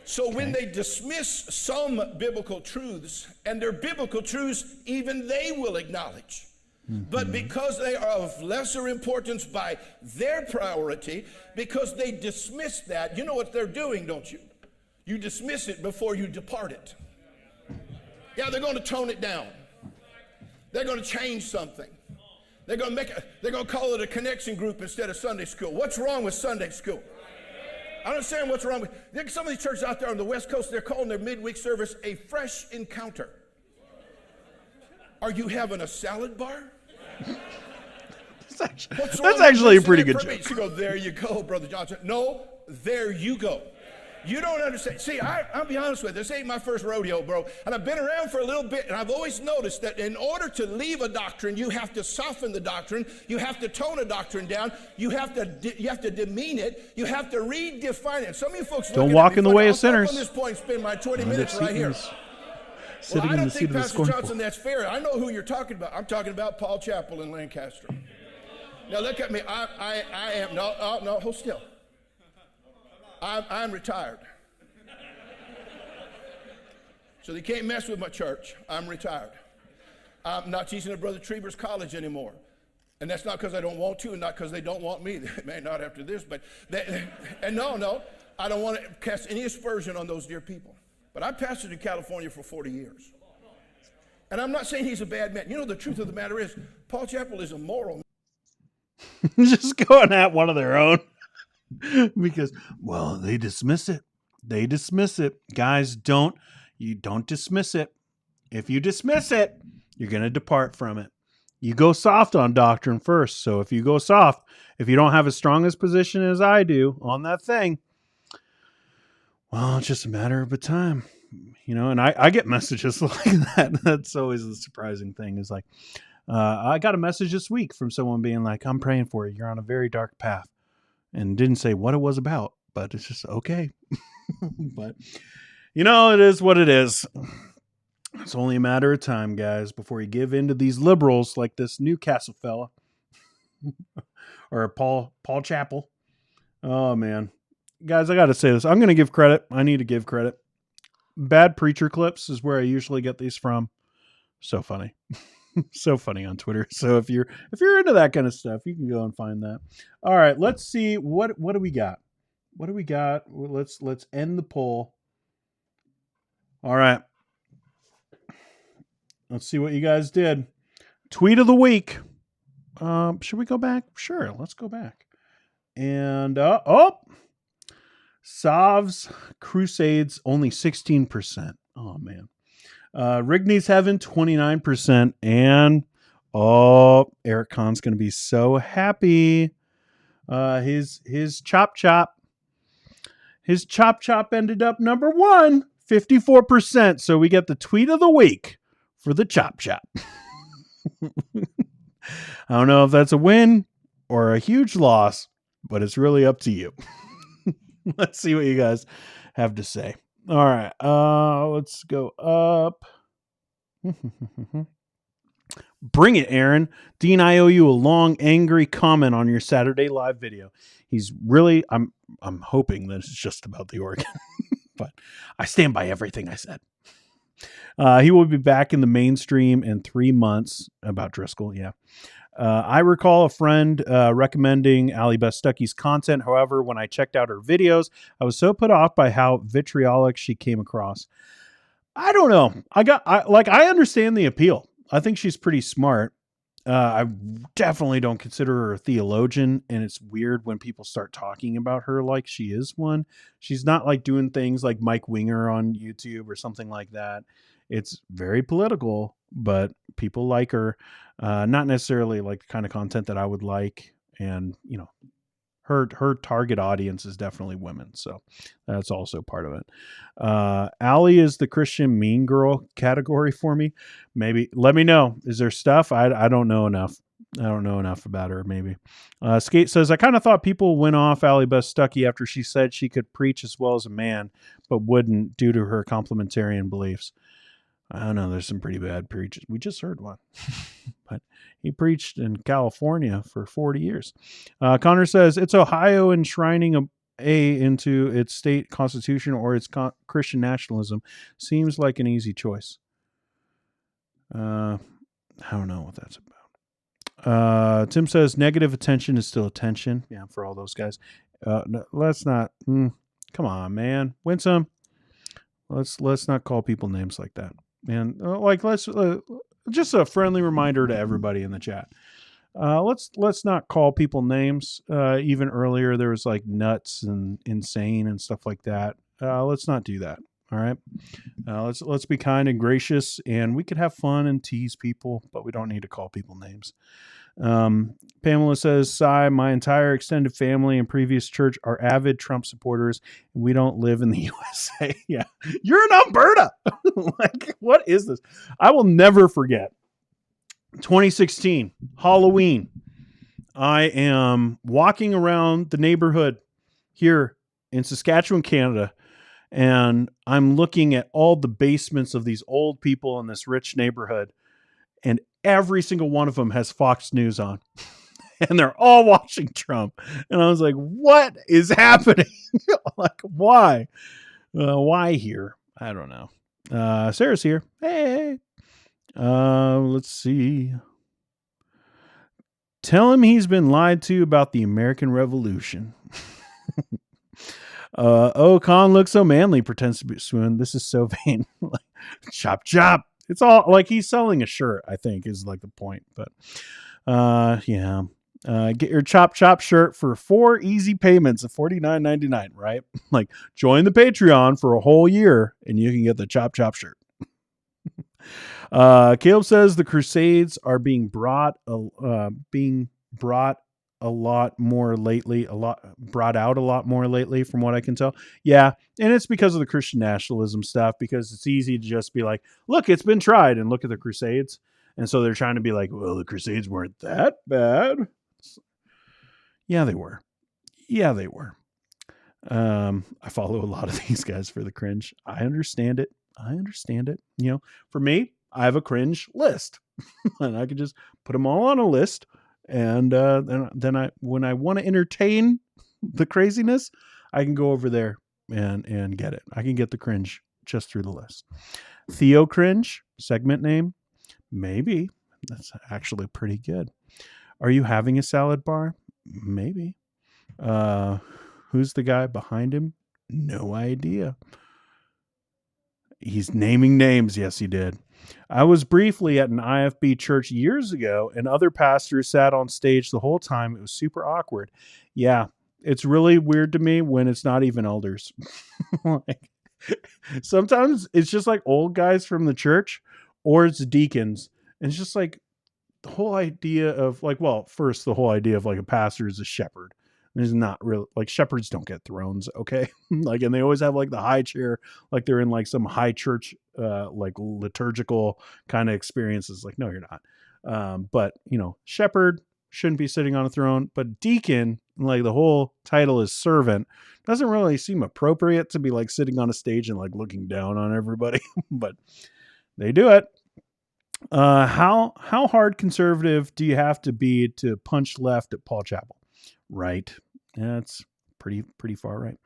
So when they dismiss some biblical truths, and they're biblical truths even they will acknowledge, but because they are of lesser importance by their priority, because they dismiss that, you know what they're doing, don't you? You dismiss it before you depart it. Yeah, they're going to tone it down. They're going to change something. They're going to call it a connection group instead of Sunday school. What's wrong with Sunday school? I don't understand what's wrong with some of these churches out there on the West Coast. They're calling their midweek service a fresh encounter. Are you having a salad bar? That's actually a pretty good joke. You go, there you go, Brother Johnson. No, there you go. You don't understand. See, I'll be honest with you. This ain't my first rodeo, bro. And I've been around for a little bit, and I've always noticed that in order to leave a doctrine, you have to soften the doctrine. You have to tone a doctrine down. You have to demean it. You have to redefine it. Some of you folks don't walk in the way of sinners. On this point, spend my 20 minutes right here. Well, I don't think, Pastor Johnson, that's fair. I know who you're talking about. I'm talking about Paul Chappell in Lancaster. Now look at me. I am no. Hold still. I'm retired. So they can't mess with my church. I'm retired. I'm not teaching at Brother Trevor's college anymore. And that's not because I don't want to, and not because they don't want me. They may not after this, but no, I don't want to cast any aspersion on those dear people. But I pastored in California for 40 years. And I'm not saying he's a bad man. You know, the truth of the matter is, Paul Chappell is a moral man. Just going at one of their own. Because, well, they dismiss it. They dismiss it. Guys, you don't dismiss it. If you dismiss it, you're going to depart from it. You go soft on doctrine first. So if you go soft, if you don't have as strong as position as I do on that thing, well, it's just a matter of time, you know. And I get messages like that. That's always the surprising thing is like, I got a message this week from someone being like, I'm praying for you. You're on a very dark path. And didn't say what it was about, but it's just okay. But, you know, it is what it is. It's only a matter of time, guys, before you give in to these liberals like this Newcastle fella. Or Paul Chappell. Oh, man. Guys, I got to say this. I'm going to give credit. I need to give credit. Bad Preacher Clips is where I usually get these from. So funny. So funny on Twitter. So if you're into that kind of stuff, you can go and find that. All right, let's see what do we got? What do we got? Let's end the poll. All right. Let's see what you guys did. Tweet of the week. Should we go back? Sure, let's go back. And Sav's Crusades only 16%. Oh man. Rigney's Heaven, 29%. And, Eric Kahn's going to be so happy. His Chop Chop ended up number 1, 54%. So we get the tweet of the week for the Chop Chop. I don't know if that's a win or a huge loss, but it's really up to you. Let's see what you guys have to say. All right, let's go up. Bring it, Aaron. Dean, I owe you a long, angry comment on your Saturday live video. He's really, I'm hoping that it's just about the organ, but I stand by everything I said. He will be back in the mainstream in 3 months. About Driscoll, yeah. I recall a friend recommending Ali Bestucki's content. However, when I checked out her videos, I was so put off by how vitriolic she came across. I don't know. I understand the appeal. I think she's pretty smart. I definitely don't consider her a theologian, and it's weird when people start talking about her like she is one. She's not like doing things like Mike Winger on YouTube or something like that. It's very political, but people like her. Not necessarily like the kind of content that I would like. And, you know, her target audience is definitely women. So that's also part of it. Allie is the Christian mean girl category for me. Maybe let me know. Is there stuff? I don't know enough. I don't know enough about her. Maybe. Skate says, I kind of thought people went off Allie Bestucky after she said she could preach as well as a man, but wouldn't due to her complementarian beliefs. I don't know. There's some pretty bad preachers. We just heard one, but he preached in California for 40 years. Connor says it's Ohio enshrining A into its state constitution or its Christian nationalism. Seems like an easy choice. I don't know what that's about. Tim says negative attention is still attention. Yeah, for all those guys. No, let's not. Come on, man. Winsome. Let's not call people names like that. And let's just a friendly reminder to everybody in the chat. Let's not call people names. Even earlier there was like nuts and insane and stuff like that. Let's not do that. All right. Let's be kind and gracious, and we could have fun and tease people, but we don't need to call people names. Pamela says, "Sigh, my entire extended family and previous church are avid Trump supporters, and we don't live in the USA." Yeah, you're in Alberta. Like, what is this? I will never forget 2016 Halloween. I am walking around the neighborhood here in Saskatchewan, Canada, and I'm looking at all the basements of these old people in this rich neighborhood, and every single one of them has Fox News on. And they're all watching Trump. And I was like, what is happening? Like, why? Why here? I don't know. Sarah's here. Hey. Let's see. Tell him he's been lied to about the American Revolution. Oh, Khan looks so manly, pretends to be swoon. This is so vain. Like, chop, chop. It's all like he's selling a shirt, I think, is like the point. But yeah. Get your chop chop shirt for 4 easy payments of $49.99, right? Like, join the Patreon for a whole year and you can get the chop chop shirt. Caleb says the Crusades are being brought a lot more lately, brought out a lot more lately from what I can tell. Yeah. And it's because of the Christian nationalism stuff, because it's easy to just be like, look, it's been tried, and look at the Crusades. And so they're trying to be like, well, the Crusades weren't that bad. Yeah, they were. Yeah, they were. I follow a lot of these guys for the cringe. I understand it. You know, for me, I have a cringe list and I can just put them all on a list. And then when I want to entertain the craziness, I can go over there and get it. I can get the cringe just through the list. Theo Cringe, segment name. Maybe. That's actually pretty good. Are you having a salad bar? Maybe. Who's the guy behind him? No idea. He's naming names. Yes, he did. I was briefly at an IFB church years ago, and other pastors sat on stage the whole time. It was super awkward. Yeah, it's really weird to me when it's not even elders. Like, sometimes it's just like old guys from the church, or it's deacons. And it's just like the whole idea of like, well, first, the whole idea of like a pastor is a shepherd. There's not real, like, shepherds don't get thrones, okay? Like, and they always have like the high chair, like they're in like some high church, like liturgical kind of experiences. Like, no, you're not. But you know, shepherd shouldn't be sitting on a throne, but deacon, like the whole title is servant, doesn't really seem appropriate to be like sitting on a stage and like looking down on everybody, but they do it. How hard conservative do you have to be to punch left at Paul Chappell? Right. That's pretty far right.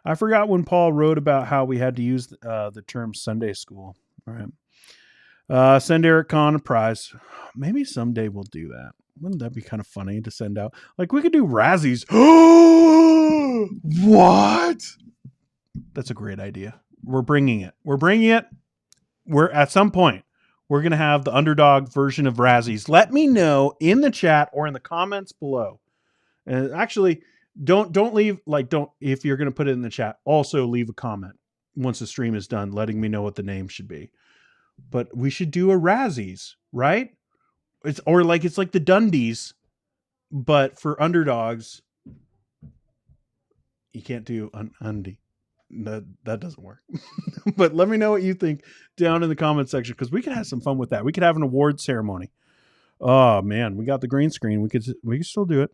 I forgot when Paul wrote about how we had to use the term Sunday school. All right. Send Eric Kahn a prize. Maybe someday we'll do that. Wouldn't that be kind of funny to send out? Like, we could do Razzies. What? That's a great idea. We're bringing it. We're at some point, we're going to have the Underdog version of Razzies. Let me know in the chat or in the comments below. And actually, don't leave, like, if you're going to put it in the chat, also leave a comment once the stream is done, letting me know what the name should be. But we should do a Razzies, right? It's like the Dundies, but for underdogs. You can't do an undie. That doesn't work. But let me know what you think down in the comment section, because we could have some fun with that. We could have an award ceremony. Oh man, we got the green screen. We could still do it.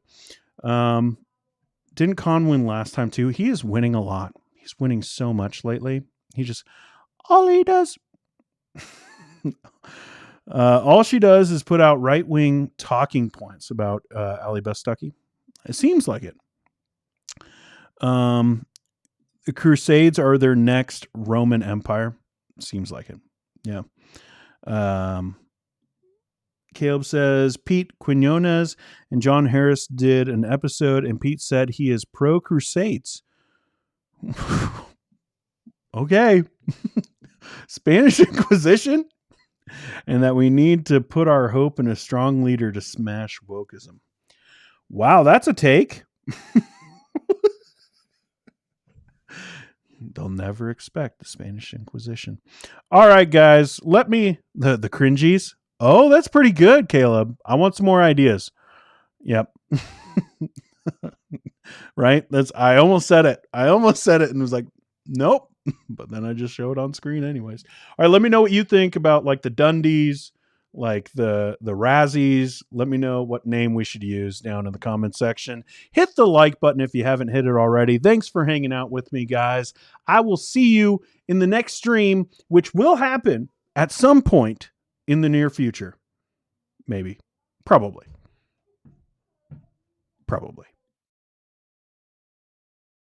Didn't Khan win last time too? He is winning a lot. He's winning so much lately. All he does. All she does is put out right-wing talking points about Ali Bestucky. It seems like it. The Crusades are their next Roman Empire. Seems like it. Yeah. Caleb says Pete Quinones and John Harris did an episode, and Pete said he is pro-Crusades. Okay. Spanish Inquisition? And that we need to put our hope in a strong leader to smash wokeism. Wow, that's a take. They'll never expect the Spanish Inquisition. All right, guys, let me, the cringies. Oh, that's pretty good, Caleb. I want some more ideas. Yep. Right? I almost said it. And was like, nope. But then I just show it on screen anyways. All right, let me know what you think about like the Dundies, like the Razzies. Let me know what name we should use down in the comment section. Hit the like button if you haven't hit it already. Thanks for hanging out with me, guys. I will see you in the next stream, which will happen at some point in the near future. Maybe. Probably.